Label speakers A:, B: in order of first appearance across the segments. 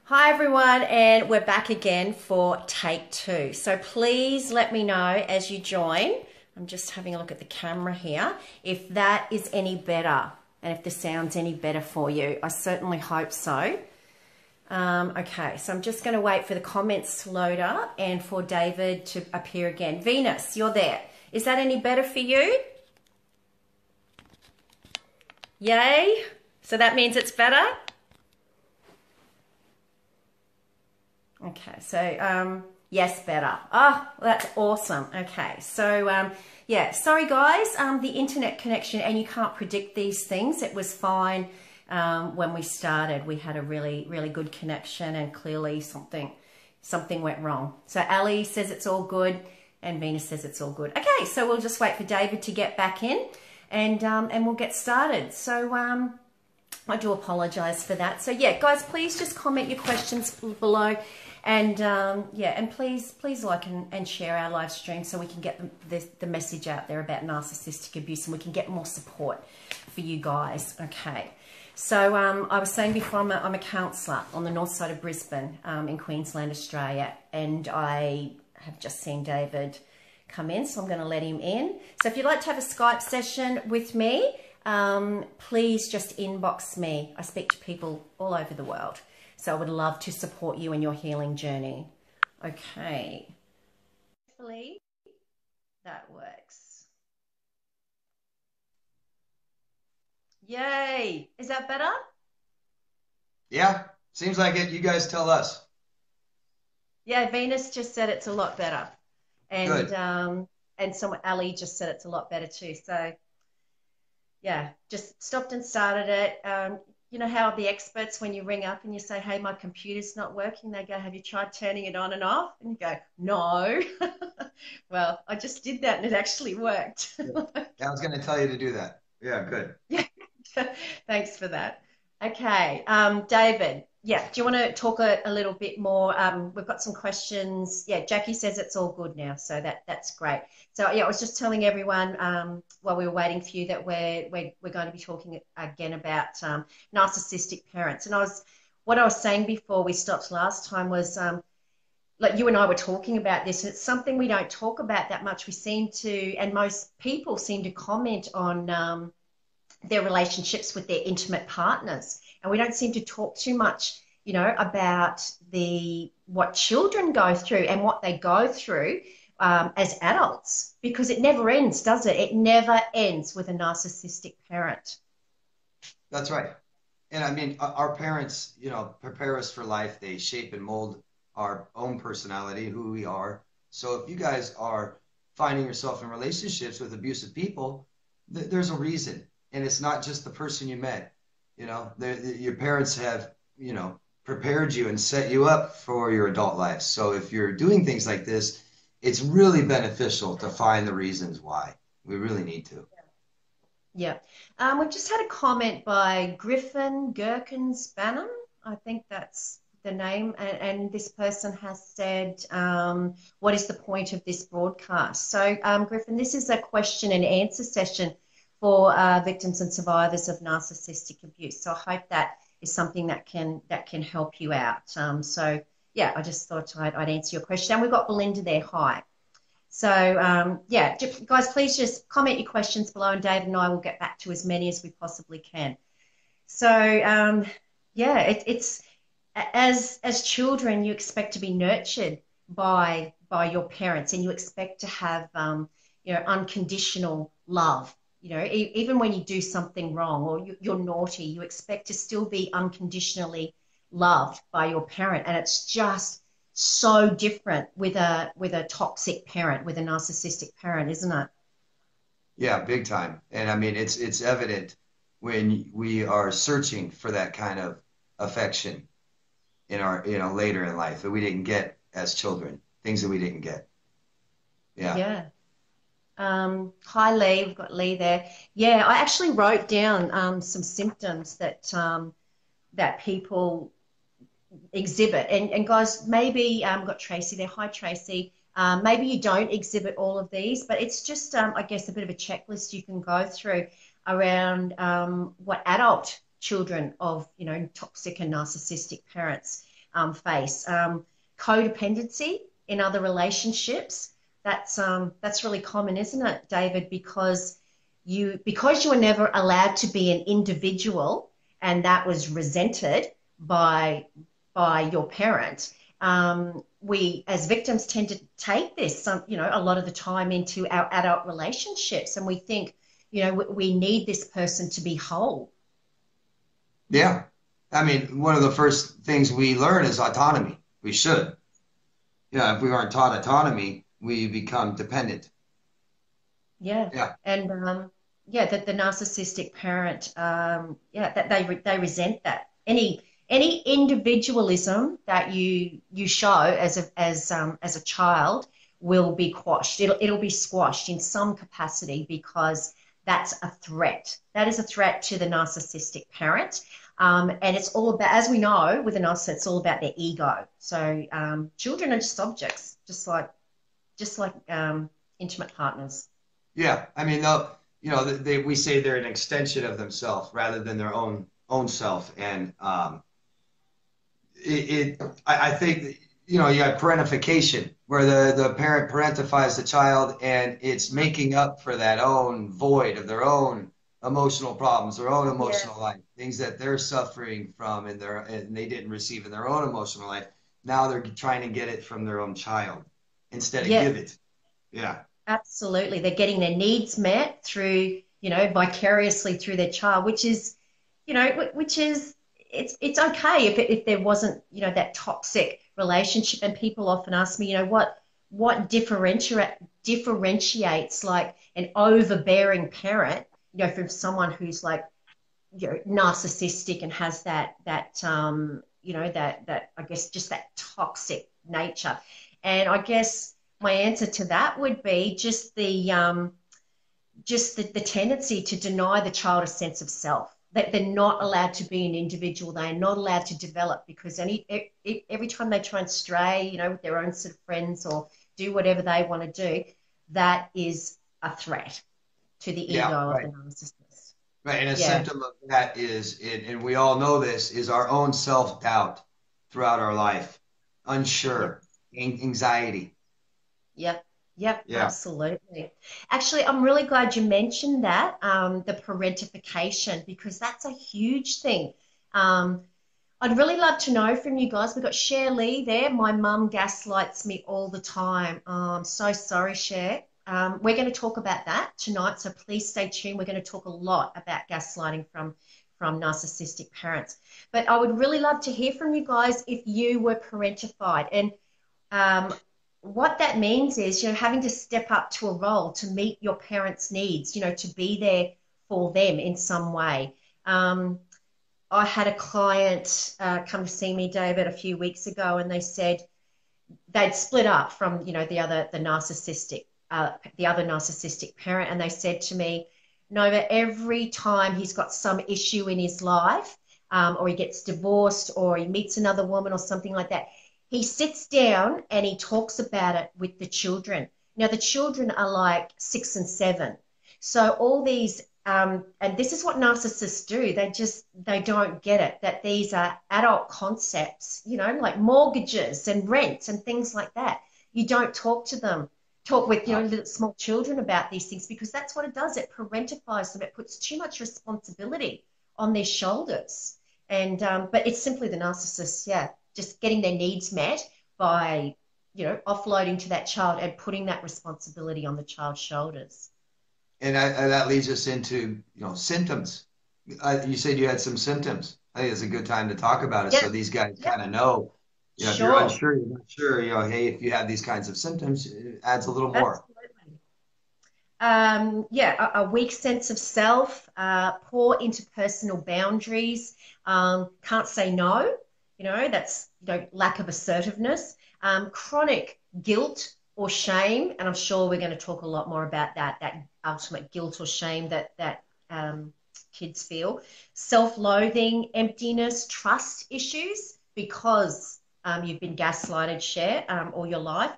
A: Hi everyone, and we're back again for take two. So please let me know as you join. I'm just having a look at the camera here, if that is any better and if the sound's any better for you. I certainly hope so. Okay, so I'm just going to wait for the comments to load up and for David to appear again. Venus, you're there. Is that any better for you? Yay. So that means it's better? Okay, so yes, better. Oh, that's awesome. Okay, so yeah, sorry guys, the internet connection, and you can't predict these things. It was fine when we started. We had a really good connection, and clearly something went wrong. So Ali says it's all good, and Venus says it's all good. Okay, so we'll just wait for David to get back in, and we'll get started. So I do apologize for that. So yeah, guys, please just comment your questions below. And yeah, and please like and share our live stream so we can get the message out there about narcissistic abuse, and we can get more support for you guys. Okay, so I was saying before, I'm a counsellor on the north side of Brisbane in Queensland, Australia, and I have just seen David come in, so I'm going to let him in. So if you'd like to have a Skype session with me, please just inbox me. I speak to people all over the world. So I would love to support you in your healing journey. Okay. Hopefully that works. Yay. Is that better?
B: Yeah, seems like it. You guys tell us.
A: Yeah, Venus just said it's a lot better. And
B: Good.
A: And someone, Ali, just said it's a lot better too. So yeah, just stopped and started it. You know how the experts, when you ring up and you say, hey, my computer's not working, they go, have you tried turning it on and off? And you go, no. Well, I just did that and it actually worked.
B: Yeah, I was going to tell you to do that. Yeah, good.
A: Yeah. Thanks for that. Okay, David, yeah, do you want to talk a little bit more? We've got some questions. Yeah, Jackie says it's all good now, so that's great. So yeah, I was just telling everyone while we were waiting for you that we're going to be talking again about narcissistic parents. And what I was saying before we stopped last time was like you and I were talking about this, and it's something we don't talk about that much. We seem to, and most people seem to comment on their relationships with their intimate partners, and we don't seem to talk too much, you know, about what children go through and what they go through as adults, because it never ends, does it? It never ends with a narcissistic parent.
B: That's right. And I mean, our parents, you know, prepare us for life. They shape and mold our own personality, who we are. So if you guys are finding yourself in relationships with abusive people, there's a reason. And it's not just the person you met. You know, your parents have, you know, prepared you and set you up for your adult life. So if you're doing things like this, it's really beneficial to find the reasons why. We really need to.
A: Yeah. We've just had a comment by Griffin Gherkins Banham. I think that's the name. And this person has said, what is the point of this broadcast? So, Griffin, this is a question and answer session for victims and survivors of narcissistic abuse. So I hope that is something that can help you out. So yeah, I just thought I'd answer your question. And we've got Belinda there. Hi. So yeah, guys, please just comment your questions below, and David and I will get back to as many as we possibly can. So yeah, it's as children, you expect to be nurtured by your parents, and you expect to have you know, unconditional love. You know, even when you do something wrong or you're naughty, you expect to still be unconditionally loved by your parent. And it's just so different with a toxic parent, with a narcissistic parent, isn't it?
B: Yeah, big time. And I mean, it's evident when we are searching for that kind of affection in our, you know, later in life that we didn't get as children, things that we didn't get. Yeah.
A: Yeah. Hi, Lee. We've got Lee there. Yeah, I actually wrote down some symptoms that that people exhibit. And guys, maybe we've got Tracy there. Hi, Tracy. Maybe you don't exhibit all of these, but it's just, I guess, a bit of a checklist you can go through around what adult children of, you know, toxic and narcissistic parents face. Codependency in other relationships. That's really common, isn't it, David? Because you were never allowed to be an individual, and that was resented by your parent. We as victims tend to take this, a lot of the time into our adult relationships, and we think, we need this person to be whole.
B: Yeah. I mean, one of the first things we learn is autonomy. We should. If we aren't taught autonomy, we become dependent.
A: Yeah.
B: Yeah.
A: And that the narcissistic parent, that they resent that. Any individualism that you show as a child will be quashed. It'll be squashed in some capacity, because that's a threat. That is a threat to the narcissistic parent. And it's all about, as we know, with a narcissist, it's all about their ego. So children are just objects, just like intimate partners.
B: Yeah. I mean, we say they're an extension of themselves rather than their own self. And I think, you have parentification, where the parent parentifies the child, and it's making up for that own void of their own emotional problems, their own emotional life, things that they're suffering from and they didn't receive in their own emotional life. Now they're trying to get it from their own child instead of give it. Yeah.
A: Absolutely. They're getting their needs met through, vicariously through their child, which is it's okay if there wasn't, that toxic relationship. And people often ask me, what differentiates like an overbearing parent, from someone who's like, narcissistic and has that I guess just that toxic nature. And I guess my answer to that would be just the tendency to deny the child a sense of self, that they're not allowed to be an individual. They are not allowed to develop, because every time they try and stray, with their own sort of friends or do whatever they want to do, that is a threat to the ego of the narcissist.
B: Right. And a symptom of that is, and we all know this, is our own self-doubt throughout our life. Unsure, anxiety.
A: Yep, absolutely. Actually, I'm really glad you mentioned that, the parentification, because that's a huge thing. I'd really love to know from you guys. We've got Cher Lee there. My mum gaslights me all the time. I'm so sorry, Cher. We're going to talk about that tonight, so please stay tuned. We're going to talk a lot about gaslighting from narcissistic parents. But I would really love to hear from you guys if you were parentified. And what that means is, having to step up to a role to meet your parents' needs, to be there for them in some way. I had a client come to see me, David, a few weeks ago, and they said they'd split up from, the other narcissistic parent, and they said to me, Nova, every time he's got some issue in his life, or he gets divorced, or he meets another woman or something like that, he sits down and he talks about it with the children. Now, the children are like 6 and 7. So all these, and this is what narcissists do. They don't get it, that these are adult concepts, like mortgages and rents and things like that. You don't talk with, little small children about these things, because that's what it does. It parentifies them. It puts too much responsibility on their shoulders. And, but it's simply the narcissist, just getting their needs met by, offloading to that child and putting that responsibility on the child's shoulders.
B: And that leads us into, symptoms. You said you had some symptoms. I think it's a good time to talk about it, so these guys kind of know. If you're unsure, you're not sure, hey, if you have these kinds of symptoms, it adds a little more.
A: Absolutely. A weak sense of self, poor interpersonal boundaries, can't say no, that's lack of assertiveness, chronic guilt or shame, and I'm sure we're going to talk a lot more about that ultimate guilt or shame that kids feel, self-loathing, emptiness, trust issues, because you've been gaslighted, Cher, all your life,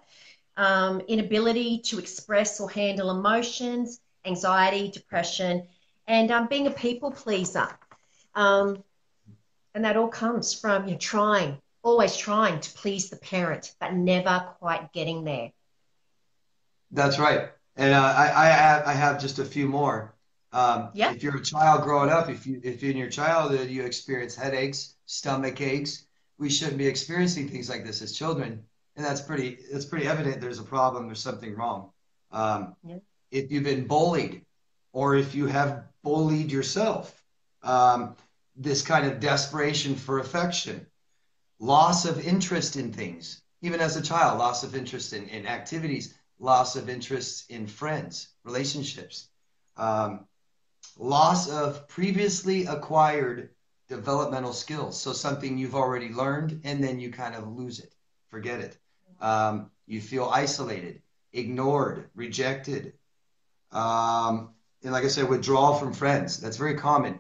A: inability to express or handle emotions, anxiety, depression, and being a people pleaser. And that all comes from trying always trying to please the parent, but never quite getting there.
B: That's right. And I have just a few more.
A: Yeah.
B: If you're a child growing up, if in your childhood you experience headaches, stomach aches, we shouldn't be experiencing things like this as children. And that's pretty evident there's a problem, there's something wrong. Um,
A: Yeah.
B: if you've been bullied or if you have bullied yourself, um, this kind of desperation for affection, loss of interest in things, even as a child, loss of interest in activities, loss of interest in friends, relationships, um, loss of previously acquired developmental skills. So something you've already learned and then you kind of lose it, forget it. You feel isolated, ignored, rejected. And like I said, withdrawal from friends. That's very common.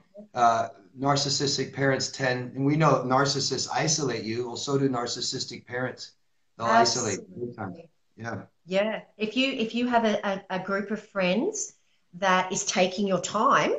B: Narcissistic parents tend, and we know narcissists isolate you. Well, so do narcissistic parents. They'll isolate you big time.
A: Absolutely.
B: Yeah.
A: Yeah. If you have a group of friends that is taking your time,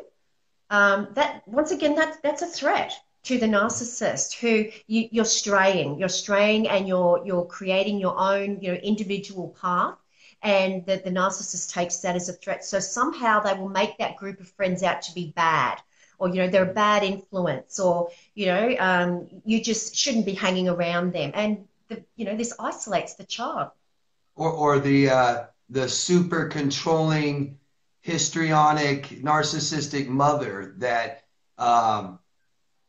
A: that once again that's a threat to the narcissist who you're straying and you're creating your own individual path, and that the narcissist takes that as a threat, so somehow they will make that group of friends out to be bad, or they're a bad influence, or you just shouldn't be hanging around them, and this isolates the child.
B: Or the super controlling, histrionic, narcissistic mother that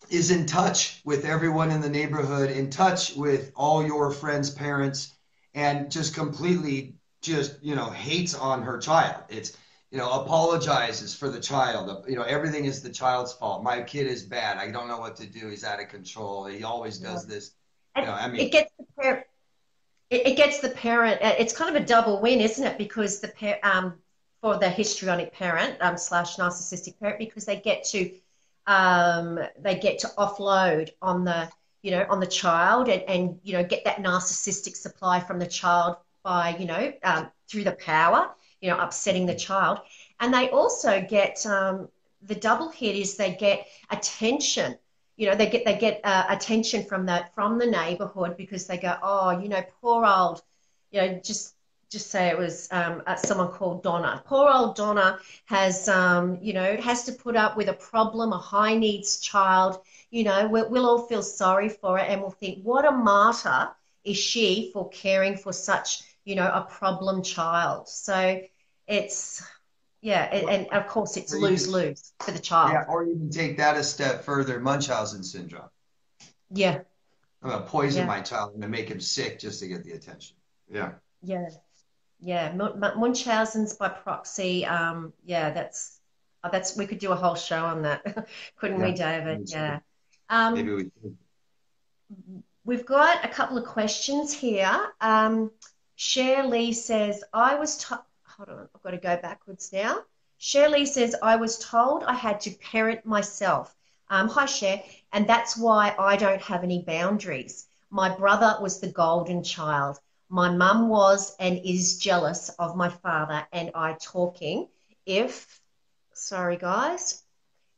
B: is in touch with everyone in the neighborhood, in touch with all your friends' parents, and just completely hates on her child. It's apologizes for the child. Everything is the child's fault. My kid is bad. I don't know what to do. He's out of control. He always
A: Yeah.
B: does this.
A: And
B: I mean,
A: it gets the parent. It gets the parent. It's kind of a double win, isn't it? Because for the histrionic parent slash narcissistic parent, because they get to offload on the child, and get that narcissistic supply from the child by through the power, upsetting the child, and they also get the double hit is they get attention. They get attention from the neighborhood, because they go, oh, poor old, just say it was someone called Donna. Poor old Donna has to put up with a problem, a high needs child. We'll all feel sorry for it, and we'll think, what a martyr is she for caring for such, a problem child. So it's, yeah, and of course it's lose-lose for the child.
B: yeah, or even take that a step further, Munchausen syndrome.
A: Yeah,
B: I'm gonna poison
A: yeah,
B: my child. I'm gonna make him sick just to get the attention. Yeah.
A: yeah. Yeah, Munchausen's by proxy. Yeah, that's we could do a whole show on that, couldn't we,
B: Yeah.
A: David? Yeah.
B: Maybe
A: Um,
B: we.
A: we've got a couple of questions here. Cher Lee says, hold on, I've got to go backwards now. Cher Lee says, I was told I had to parent myself. Hi, Cher, and that's why I don't have any boundaries. My brother was the golden child. My mum was and is jealous of my father and I talking sorry guys,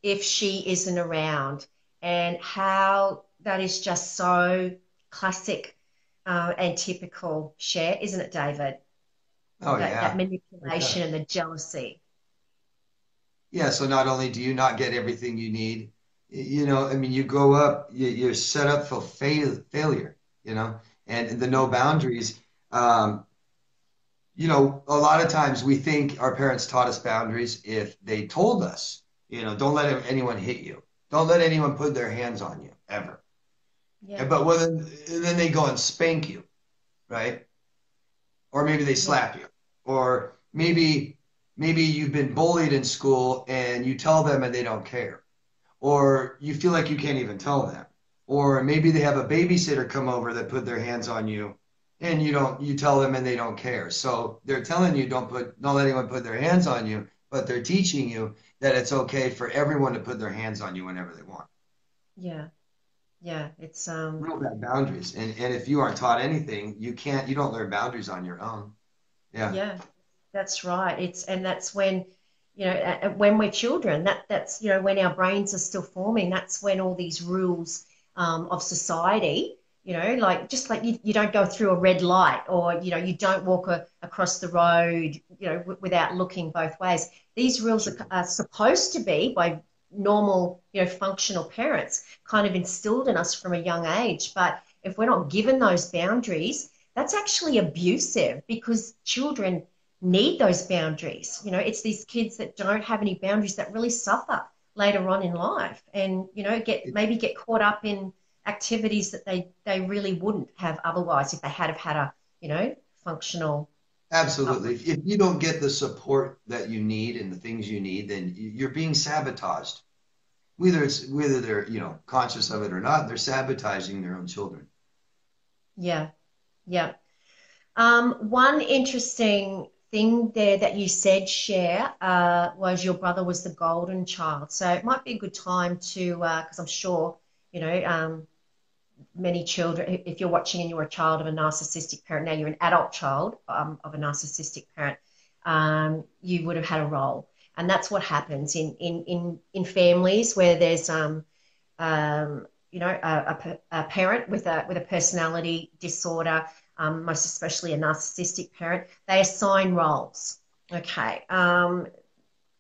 A: if she isn't around. And how that is just so classic and typical, Cher, isn't it, David?
B: Oh
A: That
B: yeah.
A: manipulation and the jealousy.
B: Yeah. So not only do you not get everything you need, I mean, you grow up, you're set up for failure. And the no boundaries. Um, a lot of times we think our parents taught us boundaries if they told us, don't let anyone hit you. Don't let anyone put their hands on you ever.
A: Yeah,
B: But then they go and spank you, right? Or maybe they
A: yeah,
B: slap you. Or maybe you've been bullied in school and you tell them and they don't care. Or you feel like you can't even tell them. Or maybe they have a babysitter come over that put their hands on you and you tell them and they don't care. So they're telling you don't let anyone put their hands on you, but they're teaching you that it's okay for everyone to put their hands on you whenever they want.
A: yeah, yeah. It's
B: Real bad boundaries. And if you aren't taught anything, you don't learn boundaries on your own. Yeah.
A: yeah, that's right. And that's when, when we're children, that's when our brains are still forming. That's when all these rules of society You know, like just like you don't go through a red light, or you don't walk across the road, without looking both ways. These rules are supposed to be, by normal, functional parents, kind of instilled in us from a young age. But if we're not given those boundaries, that's actually abusive, because children need those boundaries. It's these kids that don't have any boundaries that really suffer later on in life, and get caught up in activities that they really wouldn't have otherwise if they had have had a functional.
B: Absolutely. If you don't get the support that you need and the things you need, then you're being sabotaged. Whether they're conscious of it or not, they're sabotaging their own children.
A: Yeah, yeah. One interesting thing there that you said, Cher, was your brother was the golden child. So it might be a good time to, because I'm sure, many children, if you're watching and you're a child of a narcissistic parent, now you're an adult child of a narcissistic parent, you would have had a role. And that's what happens in families where there's, a parent with a personality disorder, most especially a narcissistic parent. They assign roles. Okay.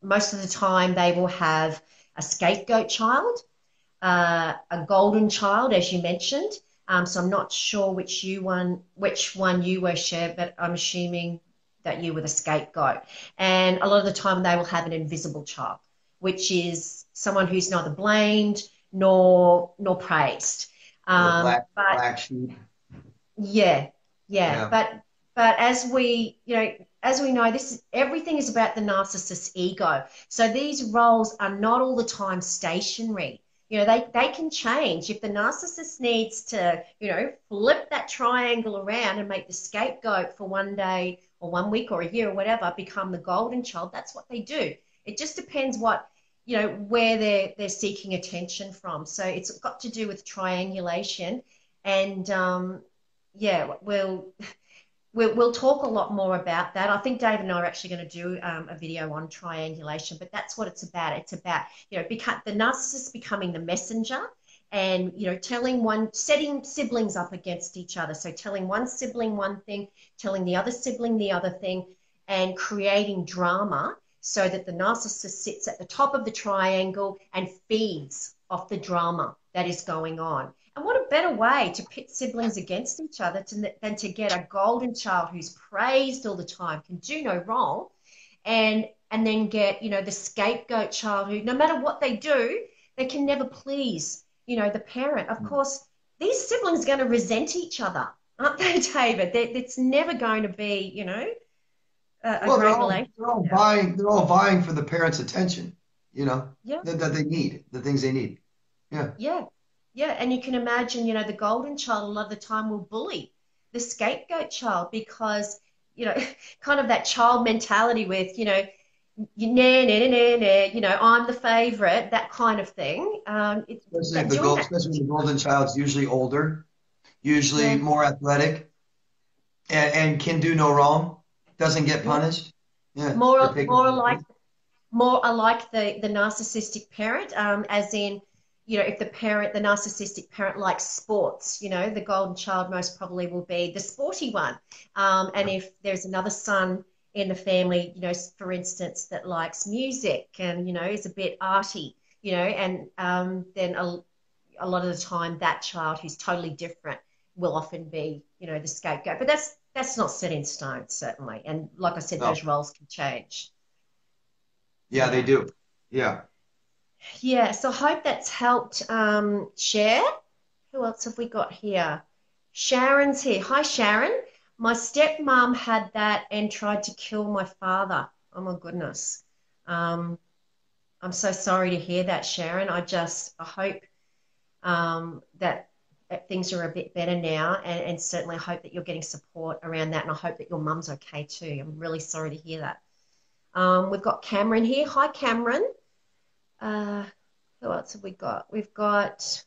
A: Most of the time they will have a scapegoat child, a golden child, as you mentioned. So I'm not sure which one you were, Cher, but I'm assuming that you were the scapegoat. And a lot of the time they will have an invisible child, which is someone who's neither blamed nor praised.
B: Black sheep.
A: Yeah. But as we know, everything is about the narcissist's ego. So these roles are not all the time stationary. They can change. If the narcissist needs to, flip that triangle around and make the scapegoat for one day or 1 week or a year or whatever, become the golden child, that's what they do. It just depends what, where they're seeking attention from. So it's got to do with triangulation. And we'll talk a lot more about that. I think Dave and I are actually going to do a video on triangulation, but that's what it's about. It's about, the narcissist becoming the messenger, and, setting siblings up against each other. So telling one sibling one thing, telling the other sibling the other thing, and creating drama so that the narcissist sits at the top of the triangle and feeds off the drama that is going on. And what a better way to pit siblings against each other than to get a golden child who's praised all the time, can do no wrong, and then get, the scapegoat child who, no matter what they do, they can never please, the parent. Of course, these siblings are going to resent each other, aren't they, David? It's never going to be, a great relationship.
B: They're all vying for the parent's attention,
A: Yeah.
B: that they need, the things they need. Yeah.
A: Yeah. Yeah, and you can imagine, the golden child a lot of the time will bully the scapegoat child because, kind of that child mentality with, I'm the favorite, that kind of thing.
B: Especially the golden child's usually older, usually more athletic, and can do no wrong, doesn't get punished. Yeah,
A: more alike the narcissistic parent, as in, if the narcissistic parent likes sports, the golden child most probably will be the sporty one. And if there's another son in the family, for instance, that likes music and, is a bit arty, and then a lot of the time that child who's totally different will often be, the scapegoat. But that's not set in stone, certainly. And like I said, those roles can change.
B: Yeah, they do. Yeah.
A: Yeah, so I hope that's helped. Cher. Who else have we got here? Sharon's here. Hi, Sharon. My stepmom had that and tried to kill my father. Oh, my goodness. I'm so sorry to hear that, Sharon. I hope that things are a bit better now, and certainly I hope that you're getting support around that, and I hope that your mum's okay too. I'm really sorry to hear that. We've got Cameron here. Hi, Cameron. Who else have we got? We've got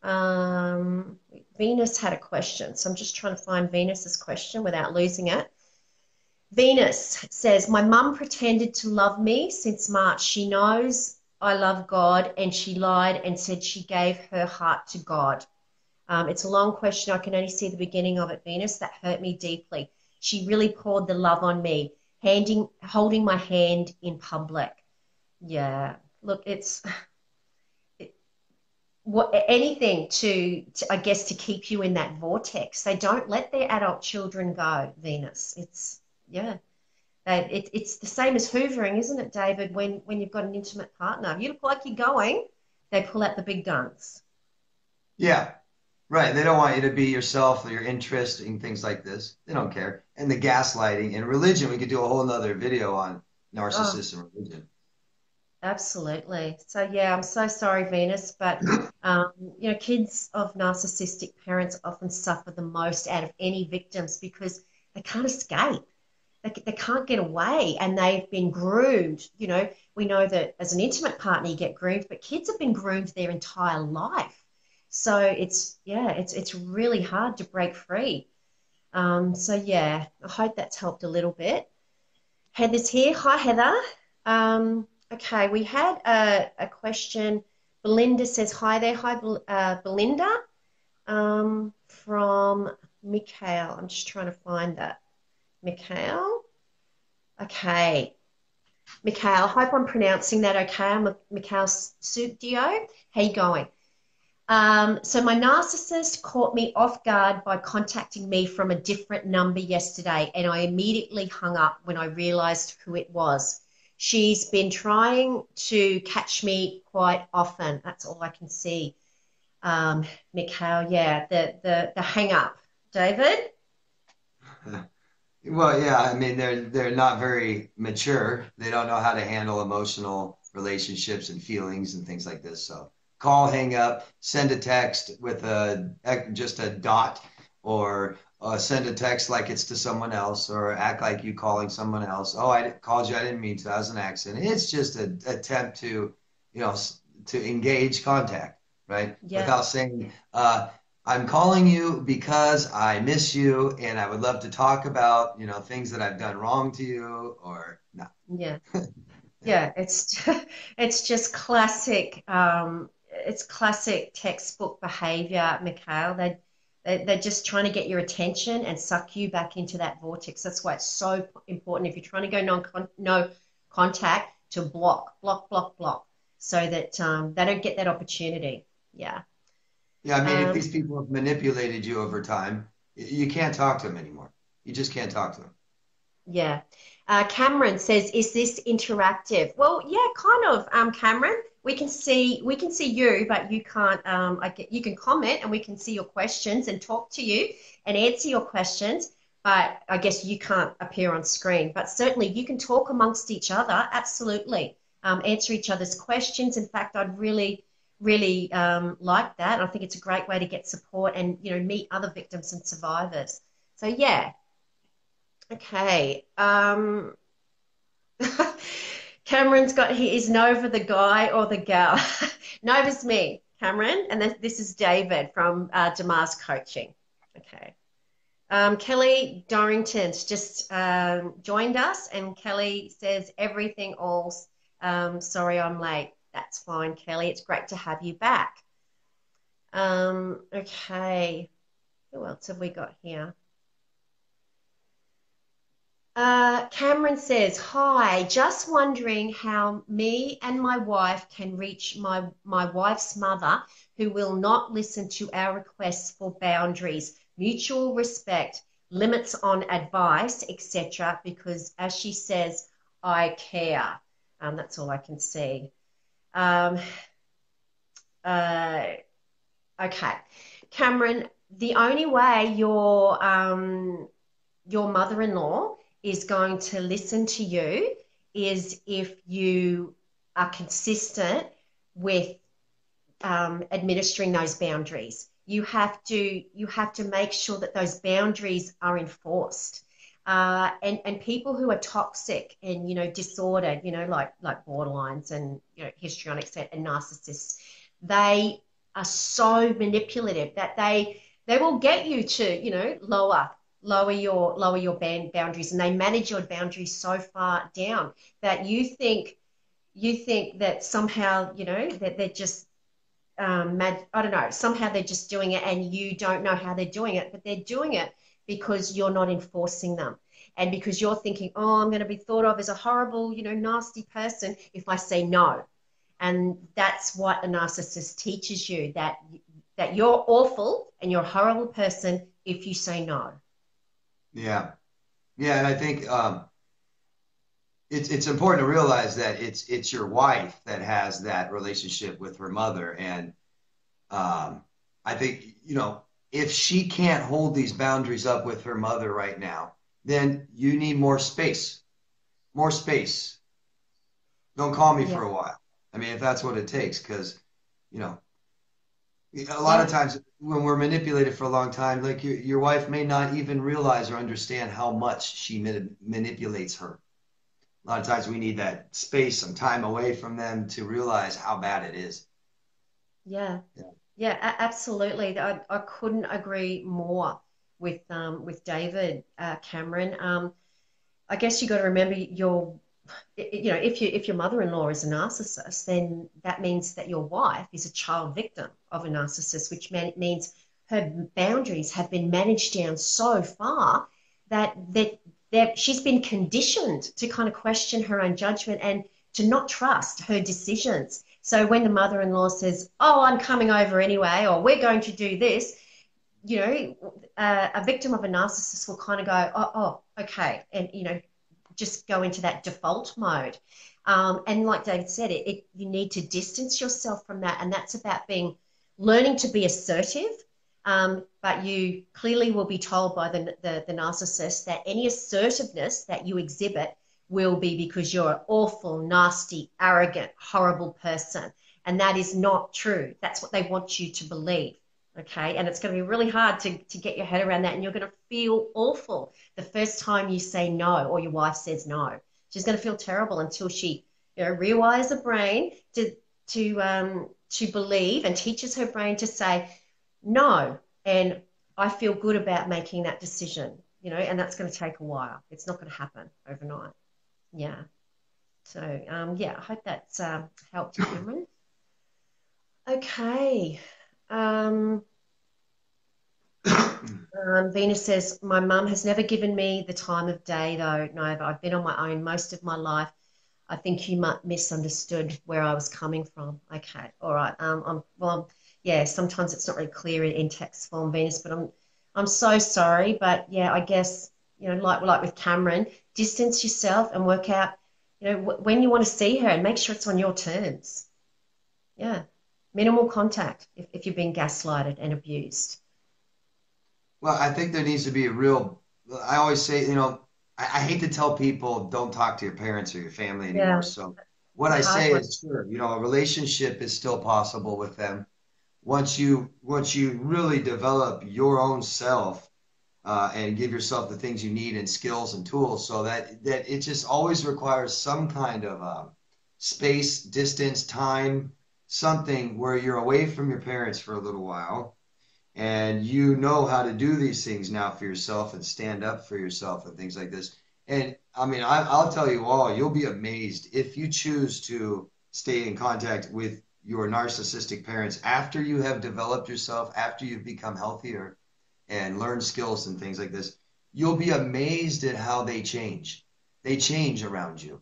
A: Venus had a question, so I'm just trying to find Venus's question without losing it. Venus says, my mum pretended to love me since March. She knows I love God, and she lied and said she gave her heart to God. It's a long question. I can only see the beginning of it, Venus. That hurt me deeply. She really poured the love on me, holding my hand in public. Yeah, look, it's anything to, I guess, to keep you in that vortex. They don't let their adult children go, Venus. Yeah. It's the same as hoovering, isn't it, David? When you've got an intimate partner, you look like you're going, they pull out the big guns.
B: Yeah, right. They don't want you to be yourself or your interest in things like this. They don't care. And the gaslighting and religion, we could do a whole nother video on
A: Oh,
B: narcissism and religion.
A: absolutely. So yeah, I'm so sorry, Venus, but kids of narcissistic parents often suffer the most out of any victims because they can't escape. They can't get away, and they've been groomed. We know that as an intimate partner you get groomed, but kids have been groomed their entire life. So it's really hard to break free. So yeah, I hope that's helped a little bit. Heather's here. Hi, Heather. Okay, we had a question. Belinda says hi there. Hi, Belinda. From Mikhail. I'm just trying to find that. Mikhail. Okay. Mikhail, hope I'm pronouncing that okay. I'm Mikhail Studio. How you going? So my narcissist caught me off guard by contacting me from a different number yesterday, and I immediately hung up when I realized who it was. She's been trying to catch me quite often. That's all I can see. Mikhail, yeah, the hang up. David?
B: Well, yeah, I mean they're not very mature. They don't know how to handle emotional relationships and feelings and things like this. So call, hang up, send a text with just a dot, or send a text like it's to someone else, or act like you calling someone else. Oh, I called you. I didn't mean to. That was an accident. It's just an attempt to, to engage contact, right?
A: Yeah.
B: Without saying, I'm calling you because I miss you and I would love to talk about, things that I've done wrong to you, or no.
A: Yeah.
B: Yeah.
A: Yeah, it's just classic. It's classic textbook behavior, Mikhail. They're just trying to get your attention and suck you back into that vortex. That's why it's so important if you're trying to go no contact, to block, so that they don't get that opportunity. Yeah.
B: Yeah, I mean, if
A: Um,
B: these people have manipulated you over time, you can't talk to them anymore. You just can't talk to them.
A: Yeah. Cameron says, "Is this interactive?" Well, yeah, kind of. Cameron, we can see you, but you can't. You can comment, and we can see your questions and talk to you and answer your questions. But I guess you can't appear on screen. But certainly, you can talk amongst each other. Absolutely, answer each other's questions. In fact, I'd really like that. I think it's a great way to get support and meet other victims and survivors. So yeah. Okay. Cameron's got, he is Nova the guy or the gal? Nova's me, Cameron, and this is David from Damar's Coaching. Okay. Kelly Dorrington's just joined us, and Kelly says everything all. Sorry, I'm late. That's fine, Kelly. It's great to have you back. Okay. Who else have we got here? Cameron says, hi, just wondering how me and my wife can reach my wife's mother, who will not listen to our requests for boundaries, mutual respect, limits on advice, etc., because as she says, I care. That's all I can see. Um, uh, okay. Cameron, the only way your mother-in-law is going to listen to you is if you are consistent with administering those boundaries. You have to make sure that those boundaries are enforced. And people who are toxic and disordered, like borderlines and histrionics and narcissists, they are so manipulative that they will get you to lower your boundaries, and they manage your boundaries so far down that you think that somehow that they're just I don't know, somehow they're just doing it and you don't know how they're doing it, but they're doing it because you're not enforcing them. And because you're thinking, oh, I'm going to be thought of as a horrible, nasty person if I say no. And that's what a narcissist teaches you, that you're awful and you're a horrible person if you say no.
B: Yeah. Yeah. And I think it's important to realize that it's your wife that has that relationship with her mother. And I think, if she can't hold these boundaries up with her mother right now, then you need more space. More space. Don't call me for a while. I mean, if that's what it takes, because, a lot of times when we're manipulated for a long time, like your wife may not even realize or understand how much she manipulates her. A lot of times we need that space, some time away from them to realize how bad it is.
A: Yeah. Yeah, absolutely. I couldn't agree more with David Cameron. I guess you got to remember if your mother-in-law is a narcissist, then that means that your wife is a child victim of a narcissist, which means her boundaries have been managed down so far that she's been conditioned to kind of question her own judgment and to not trust her decisions. So when the mother-in-law says, oh, I'm coming over anyway, or we're going to do this, a victim of a narcissist will kind of go, oh, okay. And, just go into that default mode. And like David said, you need to distance yourself from that. And that's about learning to be assertive. But you clearly will be told by the narcissist that any assertiveness that you exhibit will be because you're an awful, nasty, arrogant, horrible person. And that is not true. That's what they want you to believe. Okay. And it's going to be really hard to get your head around that. And you're going to feel awful the first time you say no, or your wife says no. She's going to feel terrible until she, rewires the brain to believe, and teaches her brain to say no. And I feel good about making that decision, and that's going to take a while. It's not going to happen overnight. Yeah. So, I hope that's helped, Cameron. Okay. Venus says, my mum has never given me the time of day, though, Nova. I've been on my own most of my life. I think you misunderstood where I was coming from. Okay, all right. Sometimes it's not really clear in text form, Venus, but I'm so sorry. But yeah, I guess, like with Cameron, distance yourself and work out, when you want to see her, and make sure it's on your terms. Yeah, minimal contact if you've been gaslighted and abused.
B: Well, I think there needs to be I always say, I hate to tell people don't talk to your parents or your family anymore. Yeah. So what I say is, sure, a relationship is still possible with them. Once you really develop your own self and give yourself the things you need and skills and tools, so that it just always requires some kind of space, distance, time, something where you're away from your parents for a little while. And you know how to do these things now for yourself and stand up for yourself and things like this. And I mean, I'll tell you all, you'll be amazed if you choose to stay in contact with your narcissistic parents after you have developed yourself, after you've become healthier and learned skills and things like this. You'll be amazed at how they change. They change around you.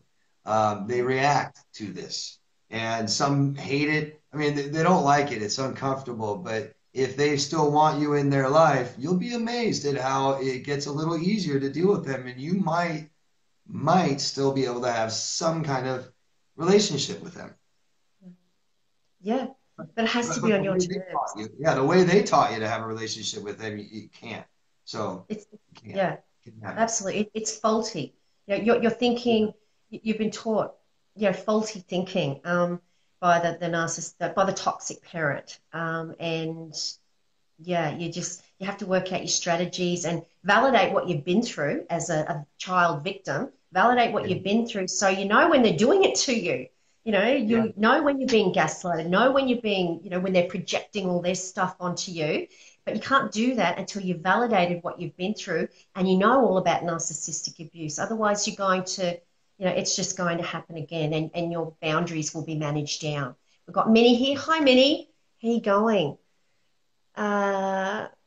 B: They react to this. And some hate it. I mean, they don't like it. It's uncomfortable, but if they still want you in their life, you'll be amazed at how it gets a little easier to deal with them. And you might still be able to have some kind of relationship with them.
A: Yeah, but it has to be on your terms.
B: Yeah, the way they taught you to have a relationship with them, you can't. So
A: absolutely. It's faulty. You're thinking, you've been taught, faulty thinking. By the narcissist, by the toxic parent. And you have to work out your strategies and validate what you've been through as a child victim, validate what you've been through. So, when they're doing it to you, know when you're being gaslighted, know when you're being, when they're projecting all their stuff onto you, but you can't do that until you've validated what you've been through and you know all about narcissistic abuse. Otherwise you're going to, it's just going to happen again, and your boundaries will be managed down. We've got Minnie here. Hi, Minnie. How you going?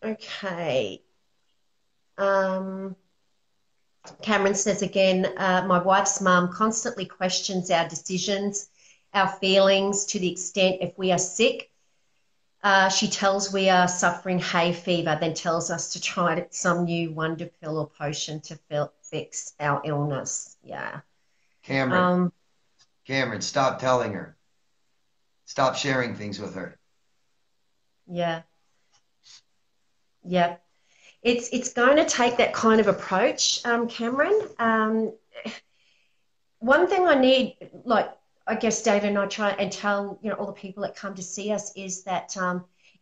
A: Okay. Um, Cameron says again, my wife's mum constantly questions our decisions, our feelings to the extent if we are sick. She tells we are suffering hay fever, then tells us to try some new wonder pill or potion to fix our illness. Yeah.
B: Cameron,
A: Um,
B: Cameron, stop telling her. Stop sharing things with her.
A: yeah. Yeah. It's going to take that kind of approach, Cameron. One thing I need, like I guess David and I try and tell all the people that come to see us is that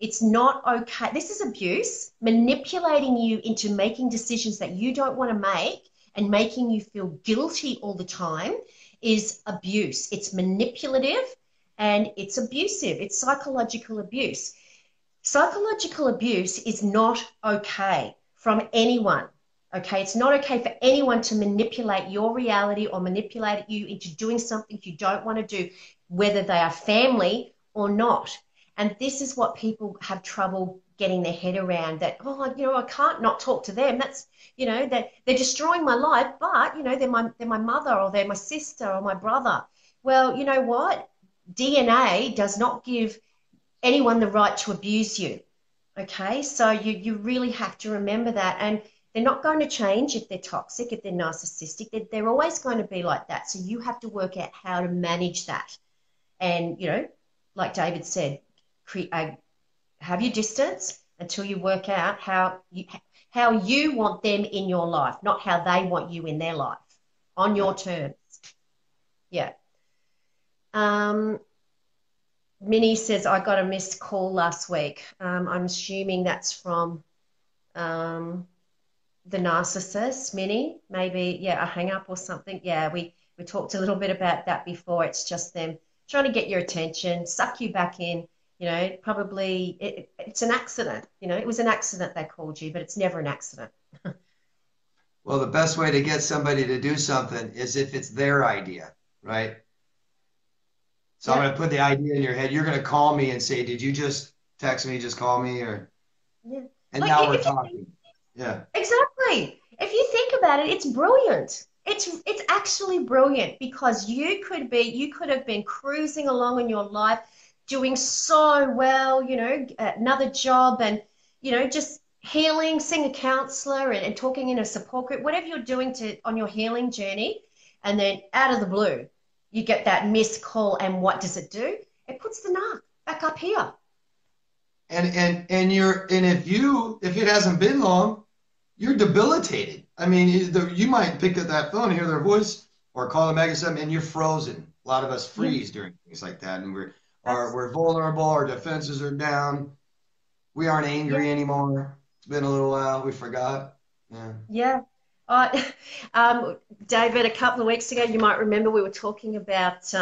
A: it's not okay. This is abuse, manipulating you into making decisions that you don't want to make and making you feel guilty all the time is abuse. It's manipulative and it's abusive. It's psychological abuse. Psychological abuse is not okay from anyone. Okay, it's not okay for anyone to manipulate your reality or manipulate you into doing something you don't want to do, whether they are family or not. And this is what people have trouble getting their head around, that, I can't not talk to them. That's, that they're destroying my life, but, they're my mother or they're my sister or my brother. Well, you know what? DNA does not give anyone the right to abuse you. Okay, so you really have to remember that. And they're not going to change if they're toxic, if they're narcissistic. They're always going to be like that. So you have to work out how to manage that. And, like David said, have your distance until you work out how you want them in your life, not how they want you in their life, on your terms. Yeah. Minnie says, I got a missed call last week. I'm assuming that's from the narcissist, Minnie. Maybe, a hang up or something. Yeah, we talked a little bit about that before. It's just them trying to get your attention, suck you back in. Probably it's an accident. It was an accident they called you, but it's never an accident.
B: Well, the best way to get somebody to do something is if it's their idea, right? So I'm going to put the idea in your head. You're going to call me and say, did you just text me, just call me? And now we're talking. Yeah.
A: Exactly. If you think about it, it's brilliant. It's actually brilliant because you could have been cruising along in your life, doing so well, another job and, just healing, seeing a counselor and talking in a support group, whatever you're doing on your healing journey. And then out of the blue, you get that missed call, and what does it do? It puts the narc back up here.
B: And if it hasn't been long, you're debilitated. I mean, you might pick up that phone, hear their voice, or call them back or something, and you're frozen. A lot of us freeze during things like that, and we're vulnerable. Our defenses are down. We aren't angry anymore. It's been a little while. We forgot.
A: Yeah. David, a couple of weeks ago, you might remember we were talking about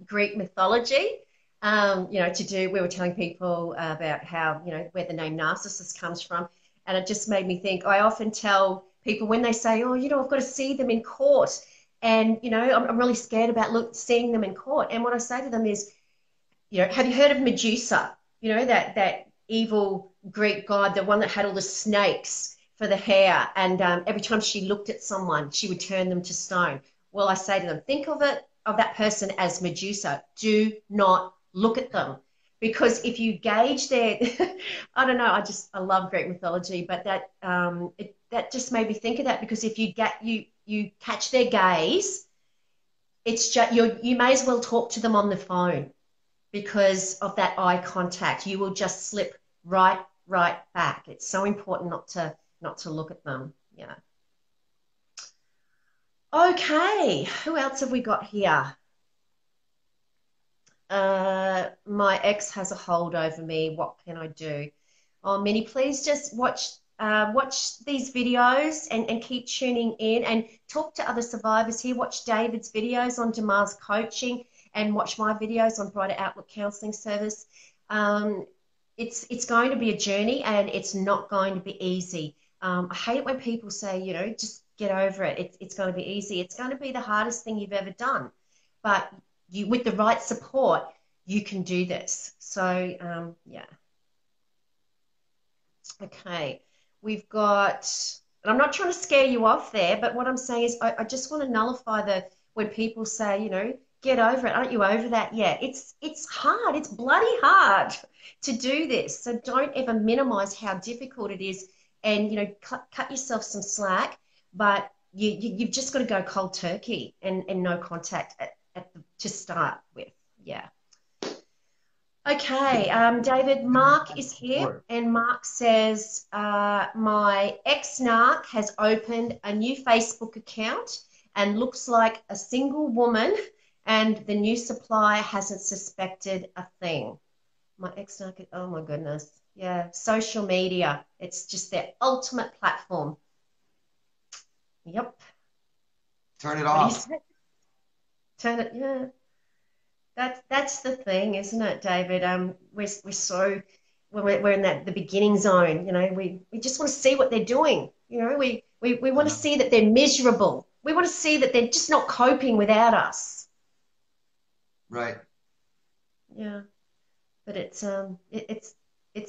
A: Greek mythology. We were telling people about how, where the name Narcissus comes from. And it just made me think, I often tell people when they say, I've got to see them in court. And, I'm really scared about seeing them in court. And what I say to them is, have you heard of Medusa? That evil Greek god, the one that had all the snakes for the hair, and every time she looked at someone, she would turn them to stone. Well, I say to them, think of that person as Medusa. Do not look at them, because if you gauge their, I don't know, I love Greek mythology, but that just made me think of that, because if you catch their gaze, it's just you may as well talk to them on the phone, because of that eye contact. You will just slip right back. It's so important not to look at them. Yeah. Okay, who else have we got here? My ex has a hold over me. What can I do? Oh, Minnie, please just watch these videos and keep tuning in and talk to other survivors here. Watch David's videos on Damar's coaching and watch my videos on Brighter Outlook Counselling Service. It's going to be a journey, and it's not going to be easy. I hate it when people say, just get over it. It's going to be easy. It's going to be the hardest thing you've ever done. But with the right support, you can do this. So, yeah. Okay. We've got, and I'm not trying to scare you off there, but what I'm saying is I just want to nullify when people say, you know, get over it. Aren't you over that yet? It's hard. It's bloody hard to do this. So don't ever minimize how difficult it is, and, you know, cut yourself some slack, but you've just got to go cold turkey and no contact to start with. Yeah. Okay, David, Mark is here, and Mark says, my ex-narc has opened a new Facebook account and looks like a single woman, and the new supplier hasn't suspected a thing. My ex-narc, oh my goodness. Yeah, social media. It's just their ultimate platform. Yep.
B: Turn it off.
A: Turn it, yeah. That's the thing, isn't it, David? We're so when we're in the beginning zone, you know, we just want to see what they're doing. You know, we want to see that they're miserable. We want to see that they're just not coping without us.
B: Right.
A: Yeah, but it's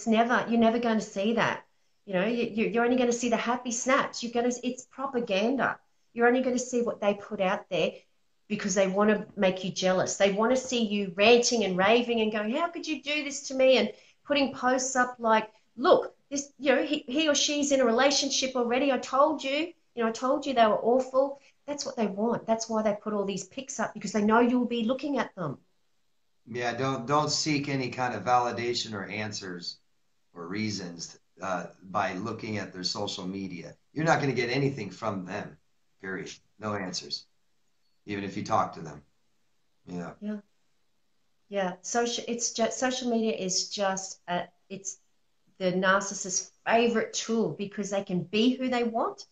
A: never, you're never going to see that. You know, you're only going to see the happy snaps. It's propaganda. You're only going to see what they put out there, because they want to make you jealous. They want to see you ranting and raving and going, how could you do this to me? And putting posts up like, look, this, you know, he or she's in a relationship already. I told you they were awful. That's what they want. That's why they put all these pics up, because they know you'll be looking at them.
B: Yeah, don't seek any kind of validation or answers or reasons by looking at their social media. You're not going to get anything from them, period. No answers, even if you talk to them. Yeah.
A: Yeah. Yeah. Social media is just, it's the narcissist's favorite tool, because they can be who they want,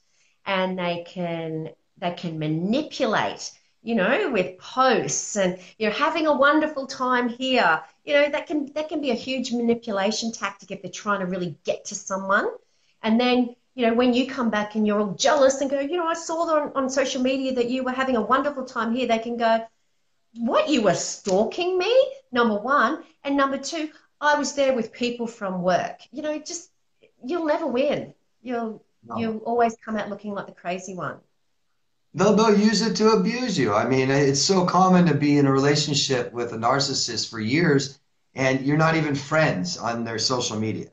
A: and they can manipulate, you know, with posts, and, you know, having a wonderful time here. You know, that can be a huge manipulation tactic if they're trying to really get to someone. And then, you know, when you come back and you're all jealous and go, you know, I saw on social media that you were having a wonderful time here, they can go, what, you were stalking me? Number one. And number two, I was there with people from work. You know, just, you'll never win. You'll always come out looking like the crazy one.
B: They'll use it to abuse you. I mean, it's so common to be in a relationship with a narcissist for years, and you're not even friends on their social media.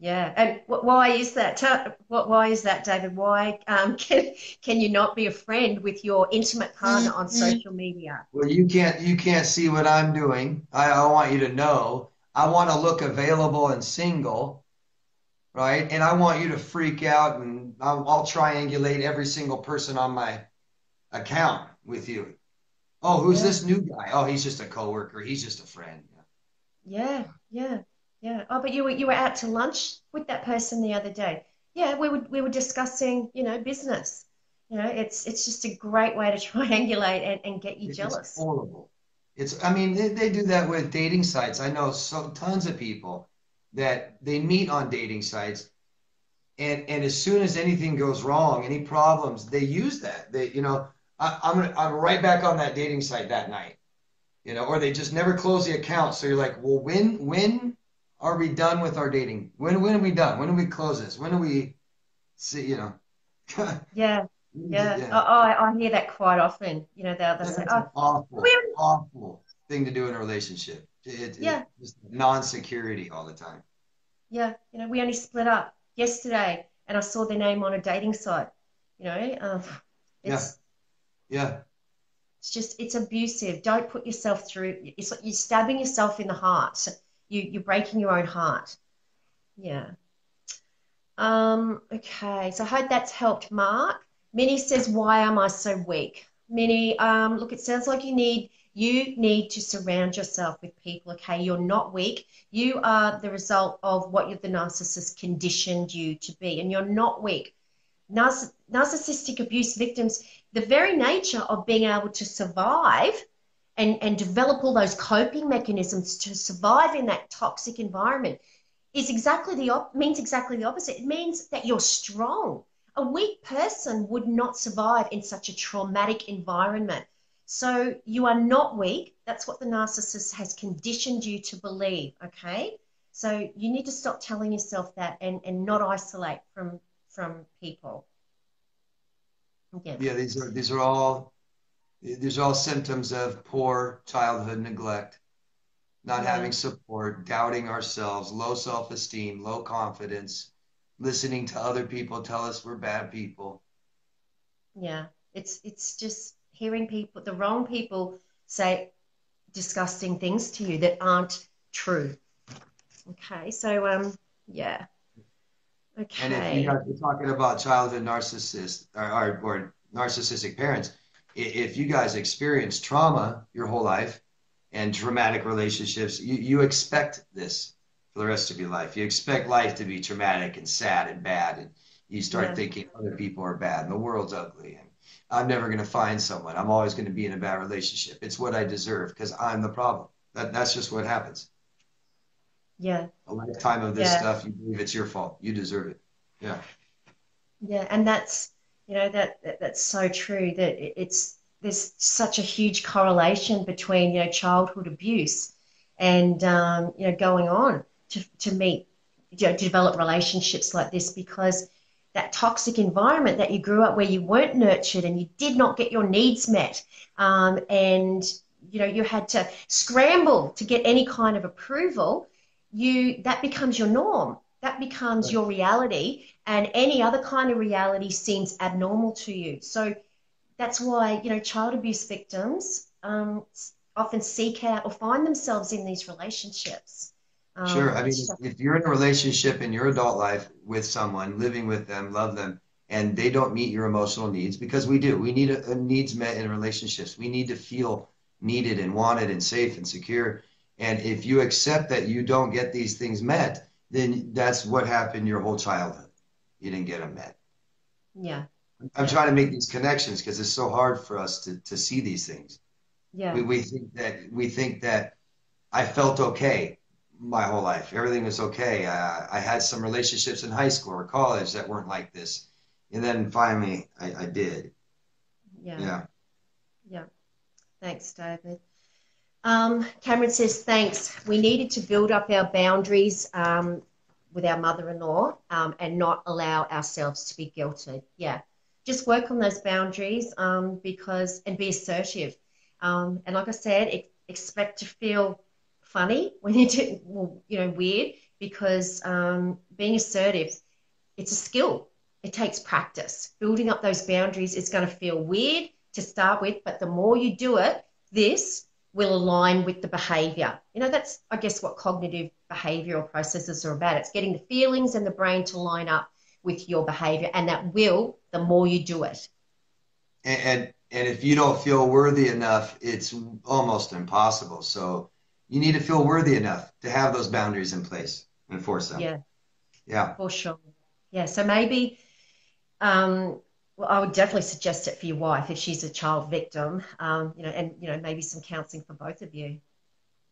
A: Yeah, and why is that? Why is that, David? Why can you not be a friend with your intimate partner on social media?
B: Well, you can't see what I'm doing. I want you to know. I want to look available and single, right? And I want you to freak out, and I'll triangulate every single person on my account with you. Oh, who's this new guy? Oh, he's just a coworker. He's just a friend.
A: Yeah. Oh, but you were out to lunch with that person the other day. Yeah, we were discussing, you know, business. You know, it's just a great way to triangulate and get you jealous.
B: It's horrible. I mean, they do that with dating sites. I know tons of people that they meet on dating sites, and as soon as anything goes wrong, any problems, they use that. They, you know, I'm right back on that dating site that night, you know, or they just never close the account. So you're like, well, when are we done with our dating? When are we done? When do we close this? When do we see, you know?
A: Yeah. I hear that quite often. You know, they'll say,
B: oh, awful thing to do in a relationship. It's just non-security all the time.
A: Yeah. You know, we only split up yesterday, and I saw their name on a dating site. You know, it's just, it's abusive. Don't put yourself through. It's like you're stabbing yourself in the heart. You're breaking your own heart. Yeah. Okay. So I hope that's helped, Mark. Minnie says, why am I so weak? Minnie, look, it sounds like you need to surround yourself with people, okay? You're not weak. You are the result of what the narcissist conditioned you to be, and you're not weak. Narcissistic abuse victims, the very nature of being able to survive and develop all those coping mechanisms to survive in that toxic environment is means exactly the opposite. It means that you're strong. A weak person would not survive in such a traumatic environment. So you are not weak. That's what the narcissist has conditioned you to believe, okay? So you need to stop telling yourself that and not isolate from people. Yeah.
B: Yeah, these are all symptoms of poor childhood neglect, not
A: Yeah.
B: having support, doubting ourselves, low self-esteem, low confidence, listening to other people tell us we're bad people.
A: Yeah. It's just hearing people, the wrong people say disgusting things to you that aren't true. Okay. So yeah.
B: And if you
A: Okay.
B: guys are talking about childhood narcissists or narcissistic parents, if you guys experience trauma your whole life and traumatic relationships, you expect this for the rest of your life. You expect life to be traumatic and sad and bad, and you start
A: Yeah.
B: thinking other people are bad and the world's ugly and I'm never going to find someone. I'm always going to be in a bad relationship. It's what I deserve because I'm the problem. That's just what happens.
A: Yeah.
B: A lifetime of this
A: Yeah.
B: stuff, you believe it's your fault. You deserve it. Yeah.
A: Yeah, and that's that's so true that it's there's such a huge correlation between childhood abuse and going on to meet to develop relationships like this because that toxic environment that you grew up where you weren't nurtured and you did not get your needs met and you had to scramble to get any kind of approval, that becomes your norm, that becomes your reality, and any other kind of reality seems abnormal to you. So that's why child abuse victims often seek out or find themselves in these relationships.
B: Sure. I
A: It's
B: mean,
A: just,
B: if you're in a relationship in your adult life with someone, living with them, love them, and they don't meet your emotional needs, because we do, we need a needs met in relationships. We need to feel needed and wanted and safe and secure. And if you accept that you don't get these things met, then that's what happened your whole childhood. You didn't get them met.
A: yeah,
B: I'm
A: yeah,
B: trying to make these connections because it's so hard for us to see these things.
A: yeah,
B: We think that I felt okay my whole life. Everything was okay. I had some relationships in high school or college that weren't like this. And then finally I did.
A: yeah,
B: Yeah.
A: yeah. Thanks, David. Cameron says, thanks. We needed to build up our boundaries with our mother-in-law and not allow ourselves to be guilted. Yeah. Just work on those boundaries and be assertive. And like I said, expect to feel funny when you do, well, weird because being assertive, it's a skill. It takes practice. Building up those boundaries is going to feel weird to start with, but the more you do it, this will align with the behavior. That's, I guess, what cognitive behavioral processes are about. It's getting the feelings and the brain to line up with your behavior, and that will, the more you do it.
B: And if you don't feel worthy enough, it's almost impossible. So you need to feel worthy enough to have those boundaries in place and enforce them.
A: Yeah,
B: Yeah.
A: for sure. Yeah, so maybe well, I would definitely suggest it for your wife if she's a child victim, and maybe some counselling for both of you.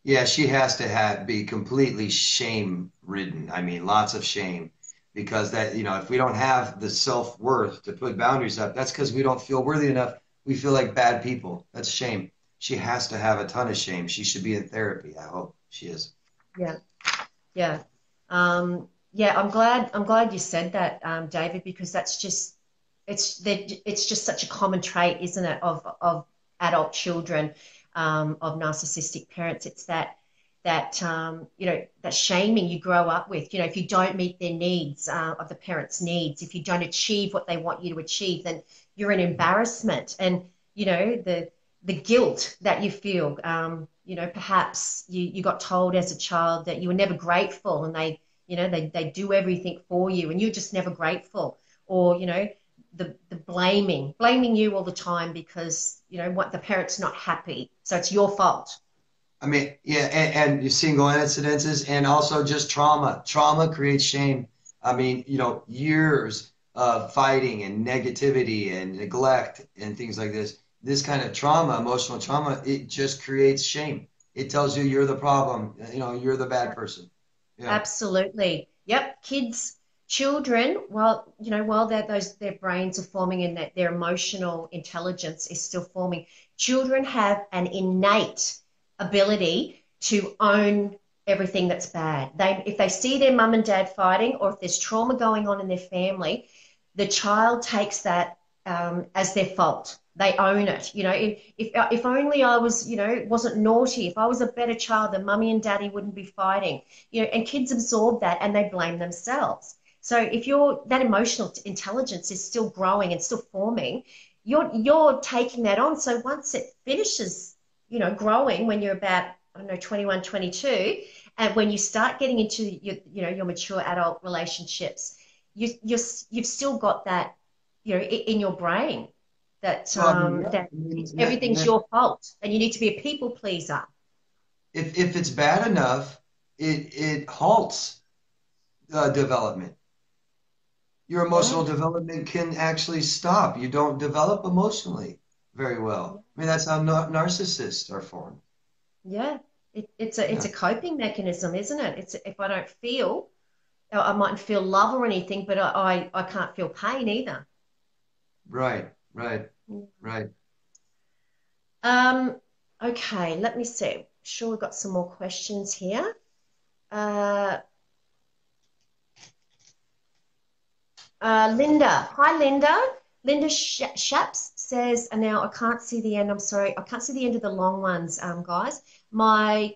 B: Yeah, she has to be completely shame ridden. I mean, lots of shame because if we don't have the self-worth to put boundaries up, that's because we don't feel worthy enough. We feel like bad people. That's shame. She has to have a ton of shame. She should be in therapy. I hope she is.
A: Yeah, yeah, yeah. I'm glad you said that, David, because it's just such a common trait, isn't it, of adult children of narcissistic parents. It's that shaming you grow up with. If you don't meet their needs, of the parents' needs, if you don't achieve what they want you to achieve, then you're an embarrassment. And the guilt that you feel. Perhaps you got told as a child that you were never grateful, and they do everything for you, and you're just never grateful. Or the blaming you all the time because what the parent's not happy, so it's your fault.
B: I mean, yeah, and single incidences and also just trauma. Trauma creates shame. I mean, years of fighting and negativity and neglect and things like this. This kind of trauma, emotional trauma, it just creates shame. It tells you you're the problem. You're the bad person. Yeah.
A: Absolutely. Yep. Children, while their brains are forming and their emotional intelligence is still forming, children have an innate ability to own everything that's bad. If they see their mum and dad fighting, or if there's trauma going on in their family, the child takes that as their fault. They own it. You know, if only I was, you know, wasn't naughty. If I was a better child, then mummy and daddy wouldn't be fighting. You know, and kids absorb that and they blame themselves. So if that emotional intelligence is still growing and still forming, you're taking that on. So once it finishes, you know, growing when you're about, I don't know, 21, 22, and when you start getting into your mature adult relationships, you've still got that, you know, in your brain that everything's your fault and you need to be a people pleaser.
B: If it's bad enough, it halts development. Your emotional development can actually stop. You don't develop emotionally very well. I mean, that's how narcissists are formed.
A: Yeah, it's a coping mechanism, isn't it? It's if I don't feel, I mightn't feel love or anything, but I can't feel pain either.
B: Right.
A: Okay, let me see. Sure, we've got some more questions here. Linda. Hi, Linda. Linda Shaps says, and now I can't see the end. I'm sorry. I can't see the end of the long ones, guys. My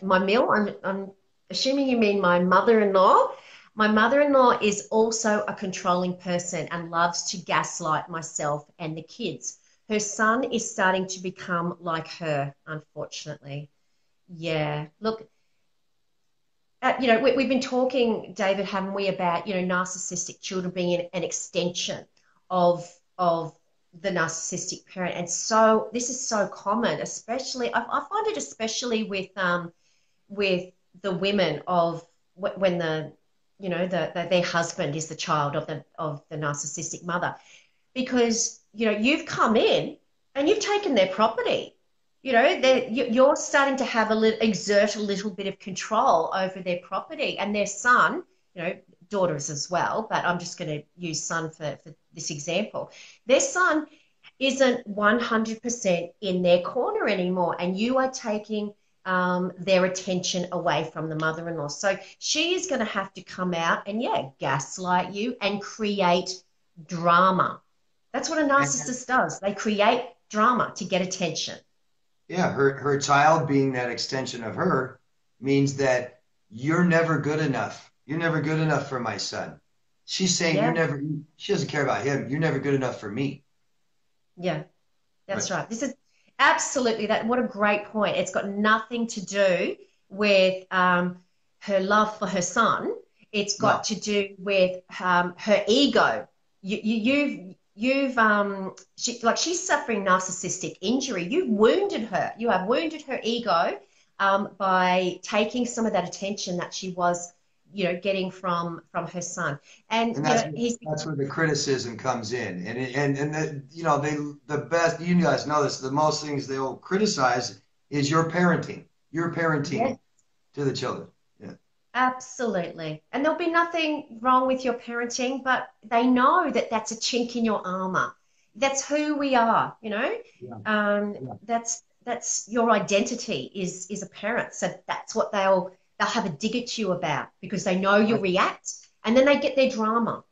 A: meal, I'm assuming you mean my mother-in-law. My mother-in-law is also a controlling person and loves to gaslight myself and the kids. Her son is starting to become like her, unfortunately. Yeah. Look, you know, we've been talking, David, haven't we, about, you know, narcissistic children being an extension of the narcissistic parent. And so this is so common, especially, I find it especially with the women of when their husband is the child of the narcissistic mother, because, you know, you've come in and you've taken their property. You know, you're starting to exert a little bit of control over their property, and their son, you know, daughters as well, but I'm just going to use son for this example. Their son isn't 100% in their corner anymore, and you are taking their attention away from the mother-in-law. So she is going to have to come out and, gaslight you and create drama. That's what a narcissist does. They create drama to get attention.
B: Yeah, her child being that extension of her means that you're never good enough. You're never good enough for my son. She's saying she doesn't care about him. You're never good enough for me.
A: Yeah, that's right. This is absolutely that. What a great point. It's got nothing to do with her love for her son. It's got to do with her ego. She's suffering narcissistic injury. You've wounded her. You have wounded her ego by taking some of that attention that she was, you know, getting from her son. And that's
B: where the criticism comes in. The best, you guys know this, the most things they'll criticize is your parenting. To the children.
A: Absolutely. And there'll be nothing wrong with your parenting, but they know that that's a chink in your armor. That's who we are, you know? That's your identity is a parent. So that's what they'll have a dig at you about, because they know you'll react, and then they get their drama.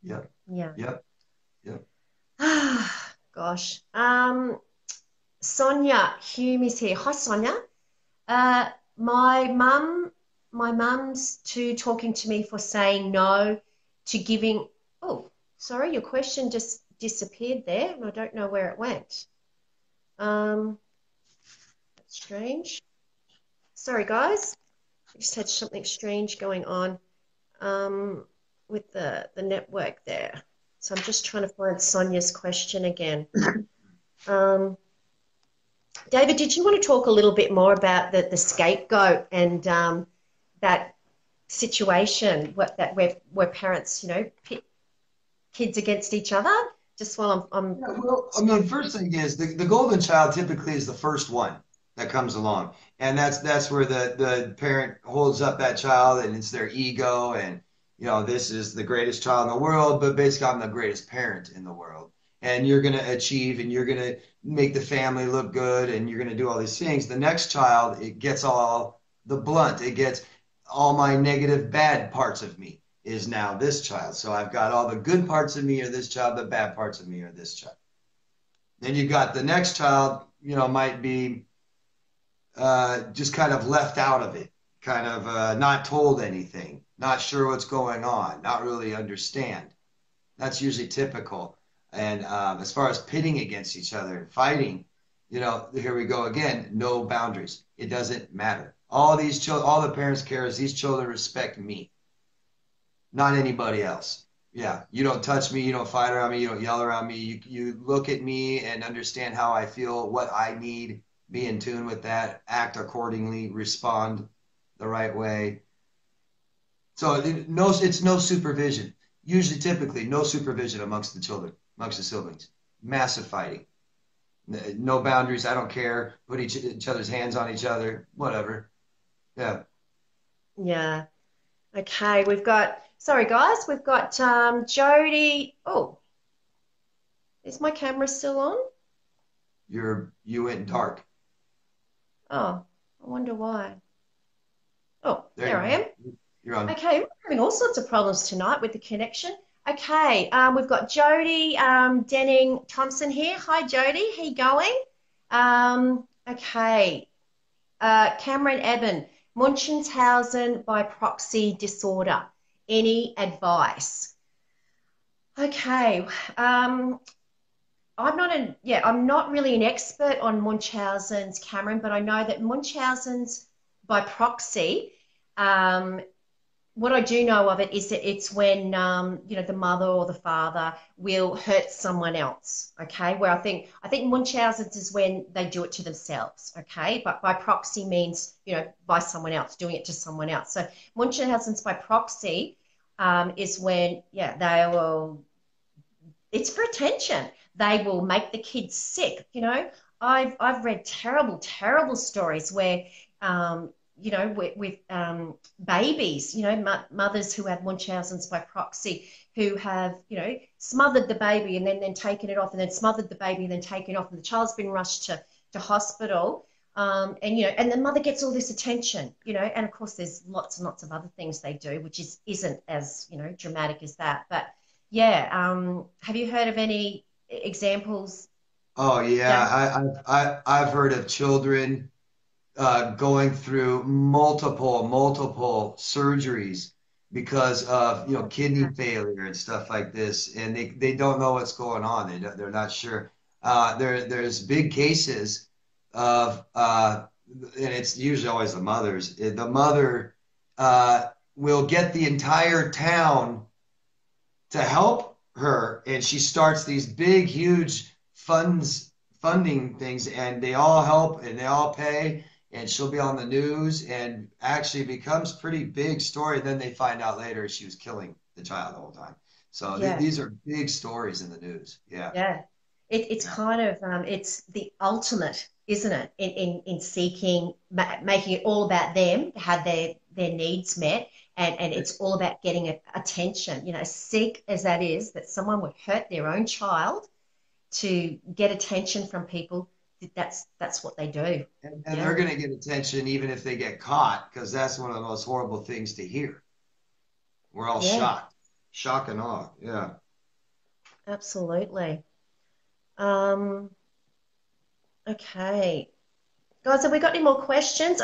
B: Yeah.
A: Gosh. Sonia Hume is here. Hi, Sonia. My mum's talking to me for saying no to giving. Oh, sorry, your question just disappeared there, and I don't know where it went. That's strange. Sorry, guys. I just had something strange going on with the network there. So I'm just trying to find Sonia's question again. David, did you want to talk a little bit more about the scapegoat and that situation where parents, you know, pit kids against each other? Just while I'm
B: first thing is the golden child typically is the first one that comes along, and that's where the parent holds up that child, and it's their ego, and, you know, this is the greatest child in the world, but basically I'm the greatest parent in the world. and you're going to achieve and you're going to make the family look good and you're going to do all these things. The next child, it gets all the blunt. It gets all my negative, bad parts of me is now this child. So I've got all the good parts of me are this child, the bad parts of me are this child. Then you got the next child, might be just kind of left out of it, kind of not told anything, not sure what's going on, not really understand. That's usually typical. And as far as pitting against each other and fighting, here we go again, no boundaries. It doesn't matter. All these children, all the parents care is these children respect me, not anybody else. Yeah, you don't touch me, you don't fight around me, you don't yell around me. You look at me and understand how I feel, what I need, be in tune with that, act accordingly, respond the right way. So it's no supervision. Usually, typically, no supervision amongst the children, amongst the siblings. Massive fighting. No boundaries. I don't care. Put each other's hands on each other. Whatever. Yeah.
A: Yeah. Okay. Sorry guys, we've got Jody. Oh, is my camera still on?
B: You went dark.
A: Oh, I wonder why. Oh, there I am.
B: You're on.
A: Okay, we're having all sorts of problems tonight with the connection. Okay, we've got Jody Denning Thompson here. Hi, Jody. How you going? Okay. Cameron Eben, Munchausen by proxy disorder. Any advice? Okay. I'm not really an expert on Munchausen's, Cameron, but I know that Munchausen's by proxy, what I do know of it is that it's when, the mother or the father will hurt someone else, okay? Where I think Munchausen's is when they do it to themselves, okay? But by proxy means, by someone else, doing it to someone else. So Munchausen's by proxy is when, they will, it's for attention. They will make the kids sick, I've read terrible, terrible stories where, with babies, mothers who have Munchausen's by proxy, who have, smothered the baby and then taken it off, and then smothered the baby and then taken it off, and the child's been rushed to hospital. And the mother gets all this attention, and of course there's lots and lots of other things they do, which isn't as, dramatic as that. But have you heard of any examples?
B: Oh yeah, I've heard of children going through multiple surgeries because of kidney failure and stuff like this, and they don't know what's going on. They're not sure. There's big cases of and it's usually always the mothers. The mother will get the entire town to help her, and she starts these big, huge funding things, and they all help and they all pay. And she'll be on the news and actually becomes pretty big story. Then they find out later she was killing the child the whole time. So these are big stories in the news. Yeah.
A: Yeah. It's kind of, it's the ultimate, isn't it? In seeking, making it all about them, to have their needs met. And it's all about getting attention, sick as that is, that someone would hurt their own child to get attention from people. That's what they do.
B: And they're going to get attention even if they get caught, because that's one of the most horrible things to hear. We're all shocked. Shock and awe. Yeah.
A: Absolutely. Okay. Guys, have we got any more questions?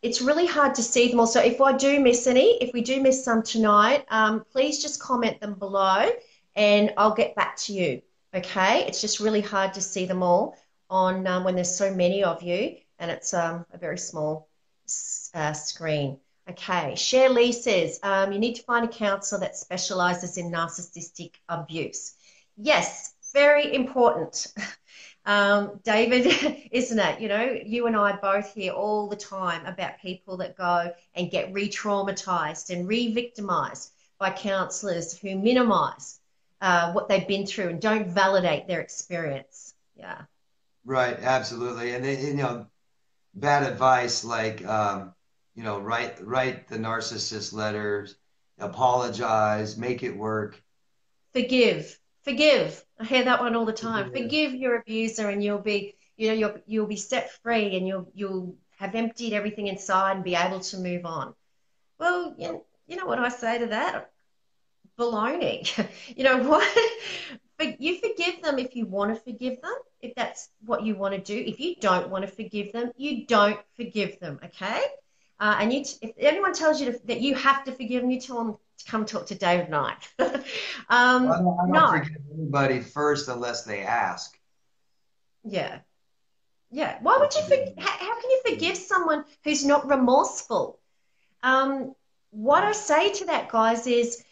A: It's really hard to see them all. So if we do miss some tonight, please just comment them below and I'll get back to you. Okay. It's just really hard to see them all on when there's so many of you, and it's a very small screen. Okay, Share Lee says, you need to find a counsellor that specialises in narcissistic abuse. Yes, very important. David, isn't it? You and I both hear all the time about people that go and get re-traumatised and re-victimised by counsellors who minimise what they've been through and don't validate their experience. Yeah.
B: Right, absolutely. And bad advice like write the narcissist letters, apologize, make it work.
A: Forgive. Forgive. I hear that one all the time.
B: Yeah.
A: Forgive your abuser, and you'll be, you'll be set free, and you'll have emptied everything inside and be able to move on. Well, you know what I say to that? Baloney. You know what? But you forgive them if you want to forgive them, if that's what you want to do. If you don't want to forgive them, you don't forgive them, okay? And if anyone tells you that you have to forgive them, you tell them to come talk to David and I.
B: I don't
A: No,
B: forgive anybody first unless they ask.
A: yeah, yeah. Why would you how can you forgive someone who's not remorseful? What I say to that, guys, is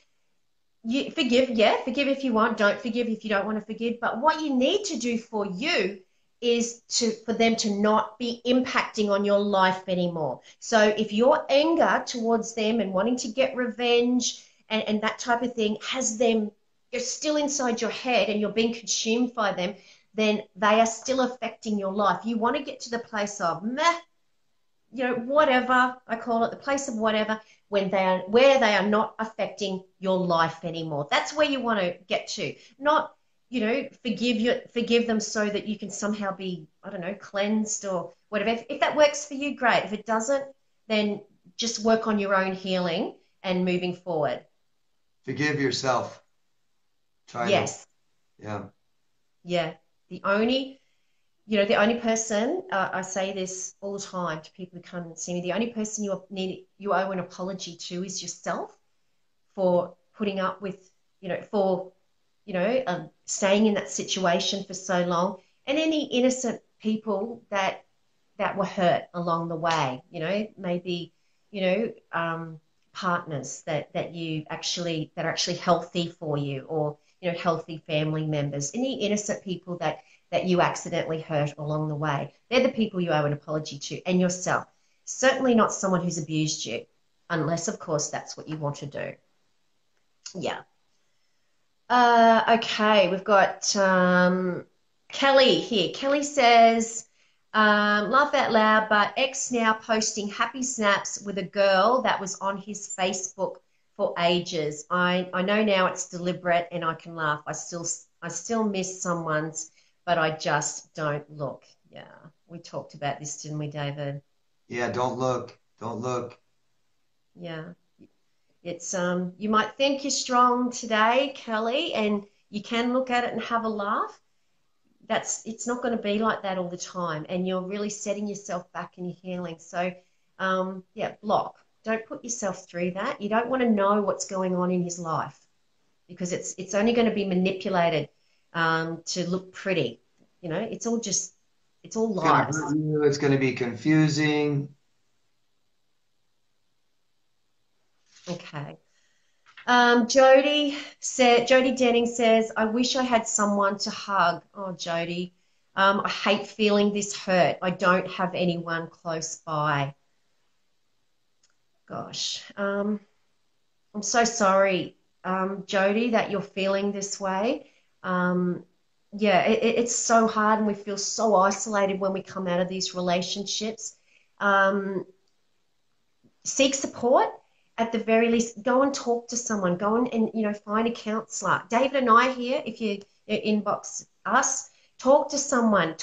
A: you forgive, yeah, forgive if you want, don't forgive if you don't want to forgive. But what you need to do for you is for them to not be impacting on your life anymore. So if your anger towards them and wanting to get revenge and that type of thing has them, you're still inside your head and you're being consumed by them, then they are still affecting your life. You want to get to the place of meh, whatever I call it, the place of whatever, when where they are not affecting your life anymore. That's where you want to get to. Not, forgive them so that you can somehow be, I don't know, cleansed or whatever. If that works for you, great. If it doesn't, then just work on your own healing and moving forward.
B: Forgive yourself. Try to.
A: Yes.
B: Yeah.
A: Yeah. The only person, I say this all the time to people who come and see me, the only person you owe an apology to is yourself for putting up with, staying in that situation for so long, and any innocent people that were hurt along the way, maybe, partners that are actually healthy for you, or, healthy family members, any innocent people that you accidentally hurt along the way. They're the people you owe an apology to, and yourself. Certainly not someone who's abused you, unless, of course, that's what you want to do. Yeah. Okay, we've got Kelly here. Kelly says, laugh out loud, but ex now posting happy snaps with a girl that was on his Facebook for ages. I know now it's deliberate and I can laugh. I still miss someone's, but I just don't look. Yeah, we talked about this, didn't we, David?
B: Yeah, don't look. Don't look.
A: Yeah. It's you might think you're strong today, Kelly, and you can look at it and have a laugh. It's not going to be like that all the time, and you're really setting yourself back in your healing. So, block. Don't put yourself through that. You don't want to know what's going on in his life, because it's only going to be manipulated to look pretty. It's all lies.
B: It's gonna hurt you. It's gonna be confusing.
A: Okay. Jody Denning says, I wish I had someone to hug. Oh, Jody, I hate feeling this hurt. I don't have anyone close by. Gosh, I'm so sorry, Jody, that you're feeling this way. It's so hard, and we feel so isolated when we come out of these relationships. Seek support. At the very least, go and talk to someone. Go and find a counselor. David and I here, if you inbox us, talk to someone.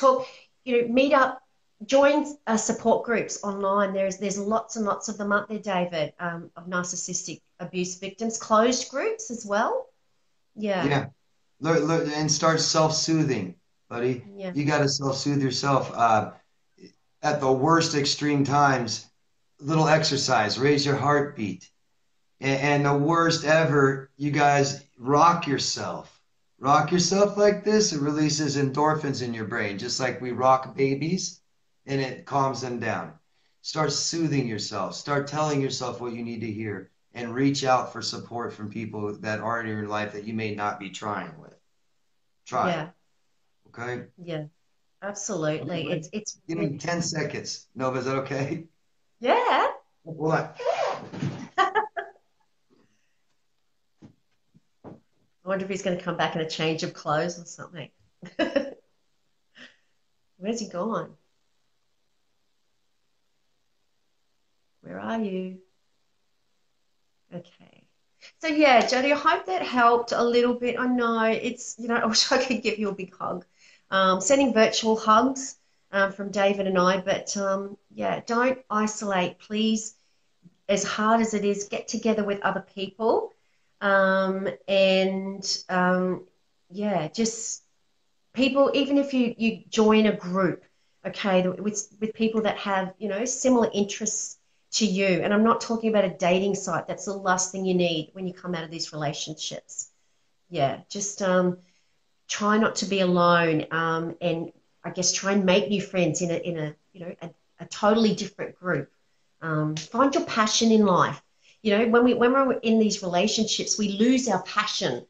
A: Meet up, join support groups online. There's lots and lots of them up there, David, of narcissistic abuse victims. Closed groups as well. Yeah.
B: Yeah. Look, and start self-soothing, buddy.
A: Yeah.
B: You got to self-soothe yourself. At the worst extreme times, little exercise, raise your heartbeat. And the worst ever, you guys rock yourself. Rock yourself like this. It releases endorphins in your brain, just like we rock babies, and it calms them down. Start soothing yourself. Start telling yourself what you need to hear, and reach out for support from people that are in your life that you may not be trying with. Try.
A: Yeah.
B: Okay?
A: Yeah. Absolutely.
B: Okay.
A: It's
B: Give me 10 seconds. Nova, is that okay?
A: Yeah.
B: What?
A: I wonder if he's going to come back in a change of clothes or something. Where's he gone? Where are you? Okay. So yeah, Jodie, I hope that helped a little bit. I know it's, I wish I could give you a big hug. Sending virtual hugs from David and I, but yeah, don't isolate, please. As hard as it is, get together with other people, and yeah, just people. Even if you join a group, okay, with people that have similar interests to you. And I'm not talking about a dating site. That's the last thing you need when you come out of these relationships. Yeah, just try not to be alone, and I guess try and make new friends in a totally different group. Find your passion in life. When we're in these relationships, we lose our passion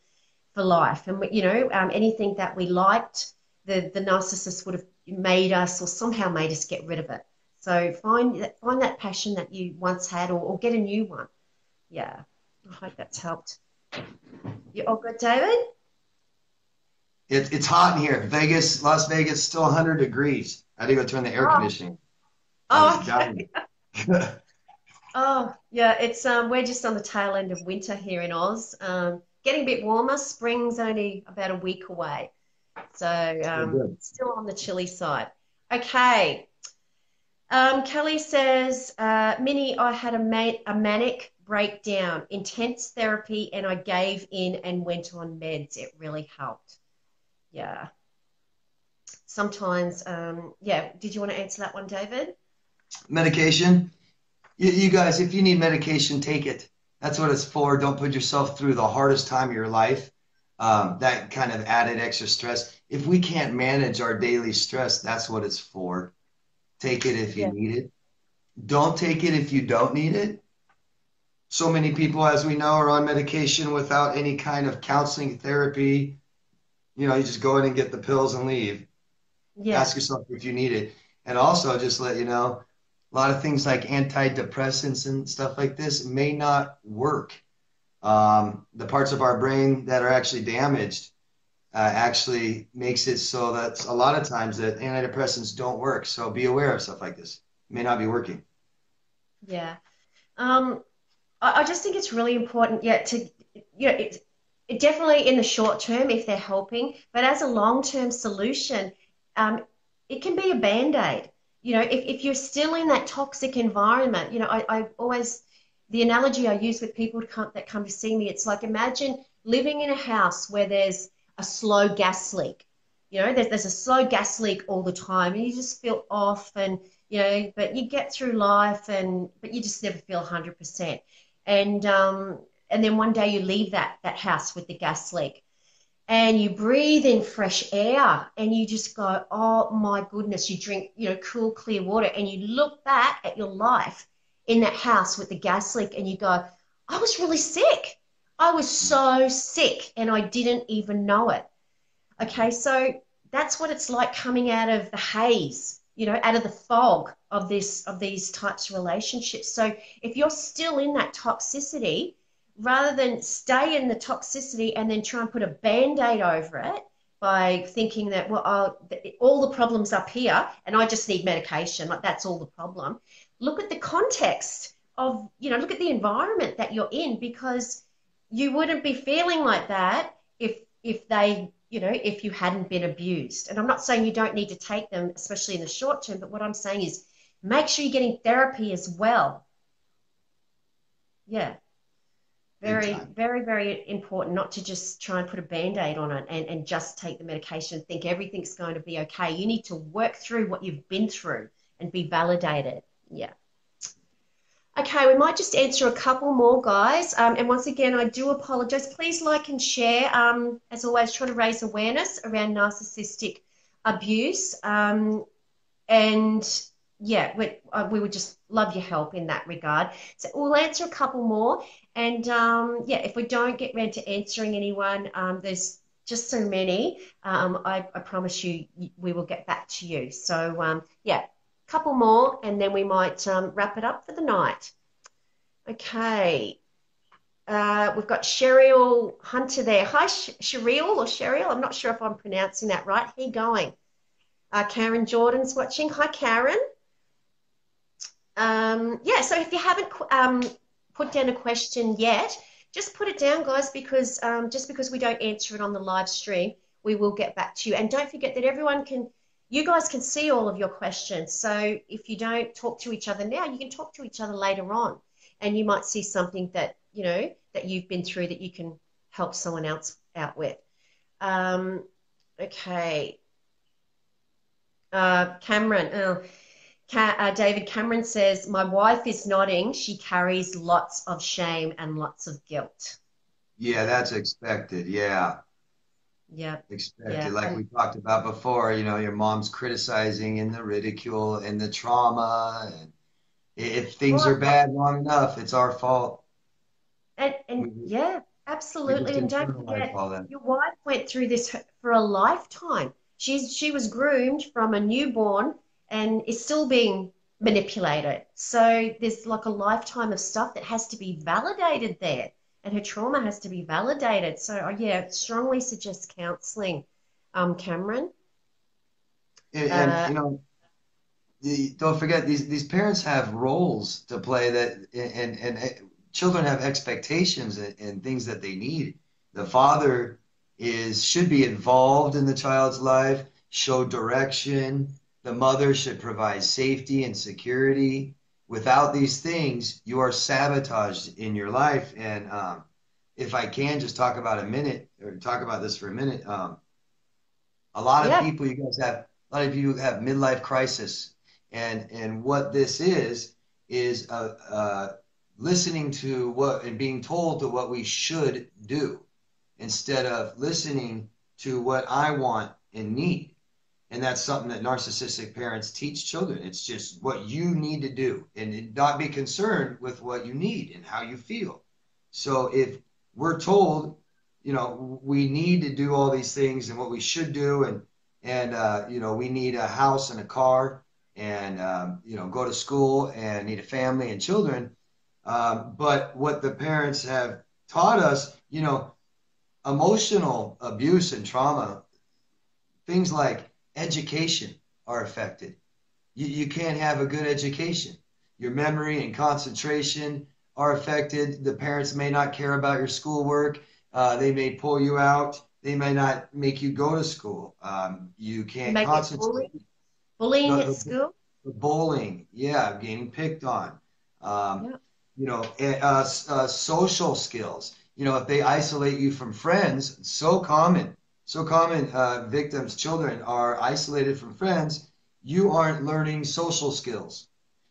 A: for life, and anything that we liked, the narcissist would have made us or somehow made us get rid of it. So find that passion that you once had, or get a new one. Yeah, I hope that's helped. You all good, David?
B: It's hot in here. Las Vegas, still 100 degrees. I had to go turn the air conditioning. I was
A: okay.
B: dying.
A: Oh, yeah, it's we're just on the tail end of winter here in Oz. Getting a bit warmer. Spring's only about a week away. So still on the chilly side. Okay. Kelly says, Minnie, I had a manic breakdown, intense therapy, and I gave in and went on meds. It really helped. Yeah. Sometimes, yeah. Did you want to answer that one, David?
B: Medication. You guys, if you need medication, take it. That's what it's for. Don't put yourself through the hardest time of your life. That kind of added extra stress. If we can't manage our daily stress, that's what it's for. Take it if you need it. Don't take it if you don't need it. So many people, as we know, are on medication without any kind of counseling, therapy. You just go in and get the pills and leave. Yeah. Ask yourself if you need it. And also just let you know, a lot of things like antidepressants and stuff like this may not work. The parts of our brain that are actually damaged actually makes it so that a lot of times that antidepressants don't work. So be aware of stuff like this. It may not be working.
A: Yeah. I just think it's really important, it definitely in the short term if they're helping, but as a long-term solution, it can be a Band-Aid. If you're still in that toxic environment, I always, the analogy I use with people that come to see me, it's like, imagine living in a house where there's a slow gas leak. There's a slow gas leak all the time, and you just feel off, and but you get through life, but you just never feel 100%. And then one day you leave that house with the gas leak, and you breathe in fresh air, and you just go, oh my goodness, you drink, cool, clear water, and you look back at your life in that house with the gas leak, and you go, I was really sick. I was so sick, and I didn't even know it. Okay, so that's what it's like coming out of the haze, out of the fog of these types of relationships. So if you're still in that toxicity, rather than stay in the toxicity and then try and put a Band-Aid over it by thinking that, well, all the problem's up here and I just need medication, like that's all the problem. Look at the context of, look at the environment that you're in, because you wouldn't be feeling like that if they, if you hadn't been abused. And I'm not saying you don't need to take them, especially in the short term, but what I'm saying is make sure you're getting therapy as well. Yeah. Very, very, very important not to just try and put a Band-Aid on it and just take the medication and think everything's going to be okay. You need to work through what you've been through and be validated. Yeah. Okay, we might just answer a couple more, guys. And once again, I do apologize. Please like and share. As always, try to raise awareness around narcissistic abuse. And yeah, we would just love your help in that regard. So we'll answer a couple more. And yeah, if we don't get around to answering anyone, there's just so many. I promise you, we will get back to you. So yeah, a couple more, and then we might wrap it up for the night. Okay. We've got Cheryl Hunter there. Hi, Cheryl or Cheryl. I'm not sure if I'm pronouncing that right. How you going? Karen Jordan's watching. Hi, Karen. Yeah, so if you haven't put down a question yet, just put it down, guys, because just because we don't answer it on the live stream, we will get back to you. And don't forget that you guys can see all of your questions. So if you don't talk to each other now, you can talk to each other later on. And you might see something that, that you've been through that you can help someone else out with. Okay. Cameron, David Cameron says, my wife is nodding. She carries lots of shame and lots of guilt.
B: Yeah, that's expected. Yeah.
A: Yeah.
B: Expected.
A: Yeah.
B: Like we talked about before, your mom's criticizing and the ridicule and the trauma. And if things are bad long enough, it's our fault.
A: And yeah,
B: We just
A: absolutely. And don't
B: internalize
A: forget,
B: all that.
A: your wife went through this for a lifetime. She was groomed from a newborn and is still being manipulated. So there's like a lifetime of stuff that has to be validated there, and her trauma has to be validated. So yeah, strongly suggest counseling, Cameron.
B: And don't forget these parents have roles to play and children have expectations and things that they need. The father should be involved in the child's life, show direction. The mother should provide safety and security. Without these things, you are sabotaged in your life. And if I can just talk about this for a minute, a lot of people, a lot of you have midlife crisis. And what this is listening to what and being told to what we should do instead of listening to what I want and need. And that's something that narcissistic parents teach children. It's just what you need to do and not be concerned with what you need and how you feel. So if we're told, we need to do all these things and what we should do and we need a house and a car and go to school and need a family and children. But what the parents have taught us, emotional abuse and trauma, things like education are affected. You can't have a good education. Your memory and concentration are affected. The parents may not care about your schoolwork. They may pull you out. They may not make you go to school. You can't concentrate.
A: Bullying at school?
B: The bullying, yeah, getting picked on. Social skills. If they isolate you from friends, so common. Victims, children are isolated from friends. You aren't learning social skills.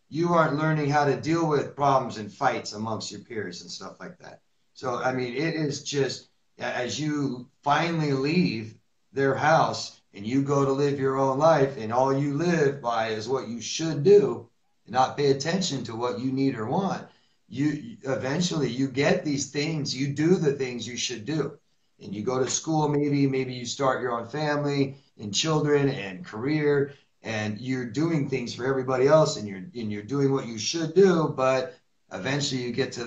B: You aren't learning how to deal with problems and fights amongst your peers and stuff like that. So, it is just as you finally leave their house and you go to live your own life and all you live by is what you should do and not pay attention to what you need or want, you eventually you get these things, you do the things you should do. And you go to school, maybe you start your own family and children and career, and you're doing things for everybody else and you're doing what you should do, but eventually you get to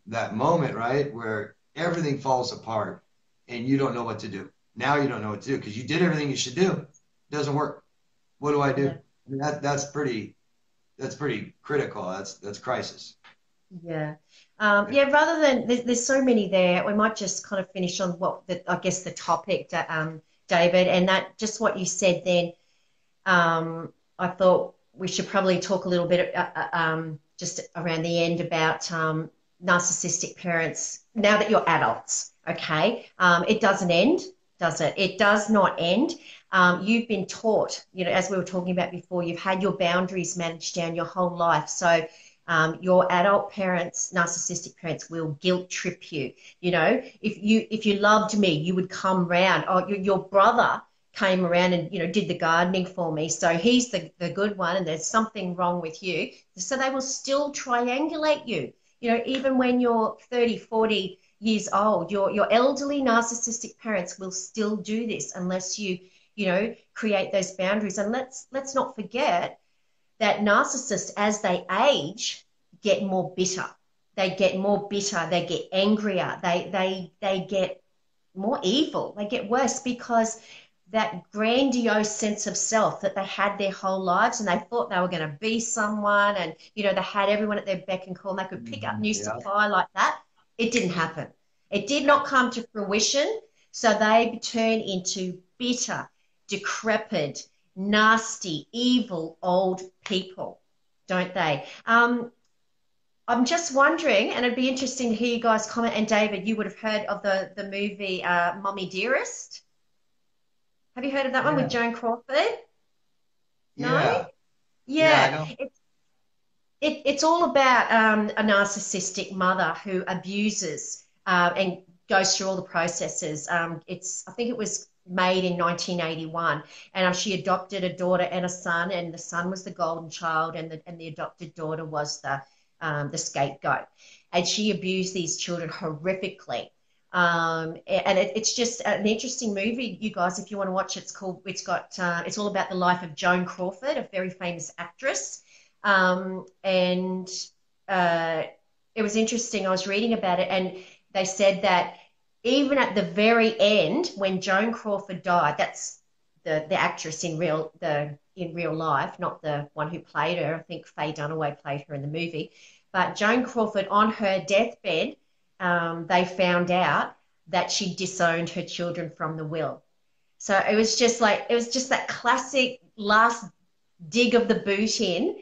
B: that moment, right, where everything falls apart and you don't know what to do. Now you don't know what to do because you did everything you should do. It doesn't work. What do I do? That's pretty critical. That's crisis.
A: Yeah. Rather than there's so many there, we might just kind of finish on I guess the topic, David, and that just what you said then. I thought we should probably talk a little bit just around the end about narcissistic parents now that you're adults. Okay. It doesn't end, does it? It does not end. You've been taught, as we were talking about before, you've had your boundaries managed down your whole life. So your adult parents, narcissistic parents, will guilt trip you. If you loved me, you would come round. Oh, your brother came around and did the gardening for me, so he's the good one, and there's something wrong with you. So they will still triangulate you. Even when you're 30, 40 years old, your elderly narcissistic parents will still do this unless you create those boundaries. And let's not forget that narcissists, as they age, get more bitter. They get more bitter. They get angrier. They get more evil. They get worse because that grandiose sense of self that they had their whole lives, and they thought they were going to be someone, and they had everyone at their beck and call, and they could pick up new supply like that. It didn't happen. It did not come to fruition, so they turn into bitter, decrepit, nasty, evil old people, don't they? I'm just wondering, and it'd be interesting to hear you guys comment, and David, you would have heard of the movie Mommy Dearest. Have you heard of that one with Joan Crawford? No?
B: Yeah.
A: Yeah.
B: I know.
A: It's all about a narcissistic mother who abuses and goes through all the processes. I think it was made in 1981, and she adopted a daughter and a son, and the son was the golden child, and the adopted daughter was the scapegoat, and she abused these children horrifically. And it's just an interesting movie, you guys, if you want to watch it. It's all about the life of Joan Crawford, a very famous actress. And it was interesting. I was reading about it, and they said that even at the very end, when Joan Crawford died, that's the actress in real life, not the one who played her. I think Faye Dunaway played her in the movie. But Joan Crawford, on her deathbed, they found out that she disowned her children from the will. So it was just that classic last dig of the boot in,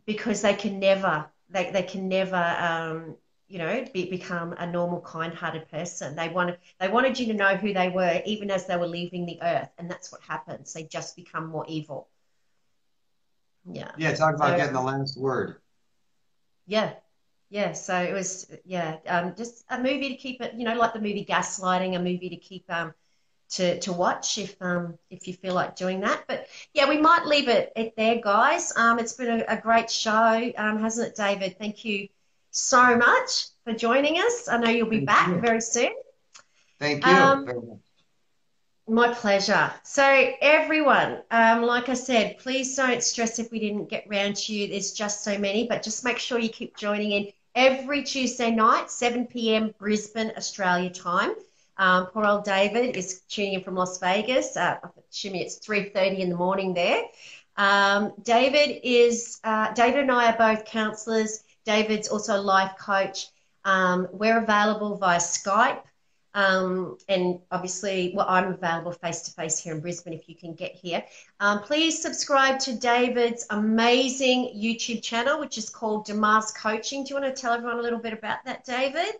A: because they can never become a normal, kind-hearted person. They wanted you to know who they were, even as they were leaving the earth, and that's what happens. They just become more evil. Yeah.
B: Yeah, talk about getting the last word.
A: Yeah. Yeah. So it was, just a movie to keep it, like the movie Gaslighting, a movie to keep to watch if you feel like doing that. But yeah, we might leave it there, guys. It's been a great show, hasn't it, David? Thank you so much for joining us. I know you'll be back very soon.
B: Thank you very much.
A: My pleasure. So everyone, like I said, please don't stress if we didn't get round to you. There's just so many, but just make sure you keep joining in every Tuesday night, 7 p.m. Brisbane, Australia time. Poor old David is tuning in from Las Vegas. Assuming it's 3:30 in the morning there. David and I are both counsellors. David's also a life coach. We're available via Skype. And obviously, I'm available face-to-face here in Brisbane if you can get here. Please subscribe to David's amazing YouTube channel, which is called Dearest Coaching. Do you want to tell everyone a little bit about that, David?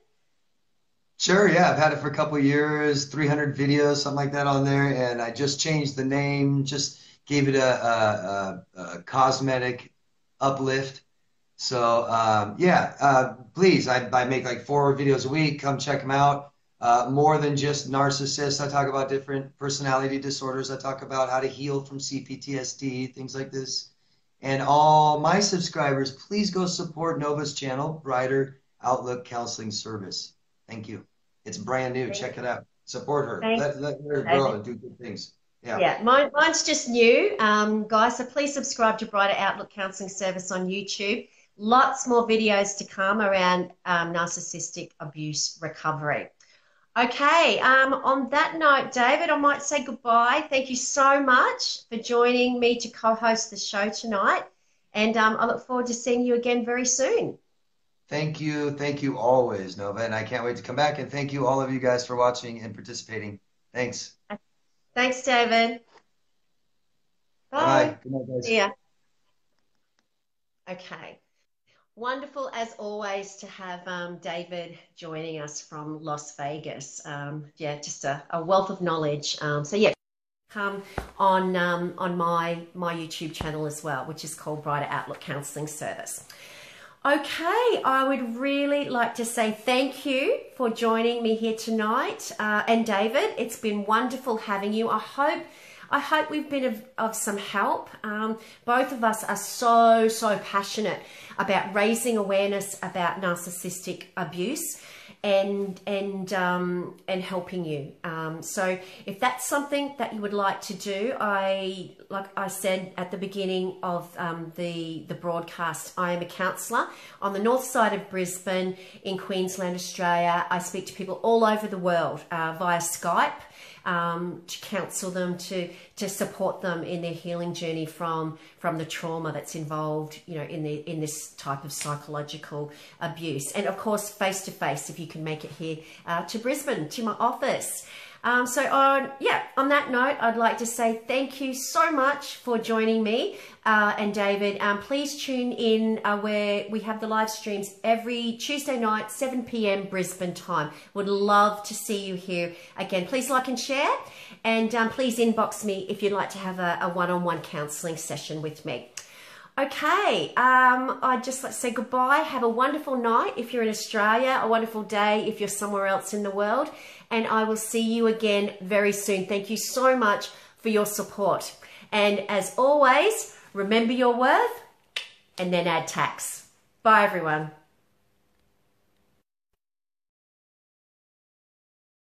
B: Sure, yeah. I've had it for a couple of years, 300 videos, something like that on there. And I just changed the name, just gave it a cosmetic uplift. So, please, I make like 4 videos a week. Come check them out. More than just narcissists. I talk about different personality disorders. I talk about how to heal from CPTSD, things like this. And all my subscribers, please go support Nova's channel, Brighter Outlook Counseling Service. Thank you. It's brand new. Check it out. Support her. Let her grow and do good things. Yeah.
A: Mine's just new, guys. So please subscribe to Brighter Outlook Counseling Service on YouTube. Lots more videos to come around narcissistic abuse recovery. Okay, on that note, David, I might say goodbye. Thank you so much for joining me to co-host the show tonight. And I look forward to seeing you again very soon.
B: Thank you. Thank you always, Nova. And I can't wait to come back. And thank you, all of you guys, for watching and participating. Thanks.
A: Thanks, David. Bye.
B: Good night, guys.
A: See ya. Okay. Wonderful, as always, to have David joining us from Las Vegas. Just a wealth of knowledge. Come on my YouTube channel as well, which is called Brighter Outlook Counseling Service. Okay, I would really like to say thank you for joining me here tonight. And David, it's been wonderful having you. I hope we've been of some help. Both of us are so passionate about raising awareness about narcissistic abuse and helping you. So if that's something that you would like to do, like I said at the beginning of the broadcast, I am a counsellor on the north side of Brisbane in Queensland, Australia. I speak to people all over the world via Skype. to counsel them, to support them in their healing journey from the trauma that's involved, you know, in this type of psychological abuse. And of course, face to face, if you can make it here to Brisbane, to my office. So on that note, I'd like to say thank you so much for joining me and David. Please tune in where we have the live streams every Tuesday night, 7 p.m. Brisbane time. Would love to see you here again. Please like and share, and please inbox me if you'd like to have a one-on-one counselling session with me. Okay, I'd just like to say goodbye. Have a wonderful night if you're in Australia, a wonderful day if you're somewhere else in the world, and I will see you again very soon. Thank you so much for your support. And as always, remember your worth and then add tax. Bye, everyone.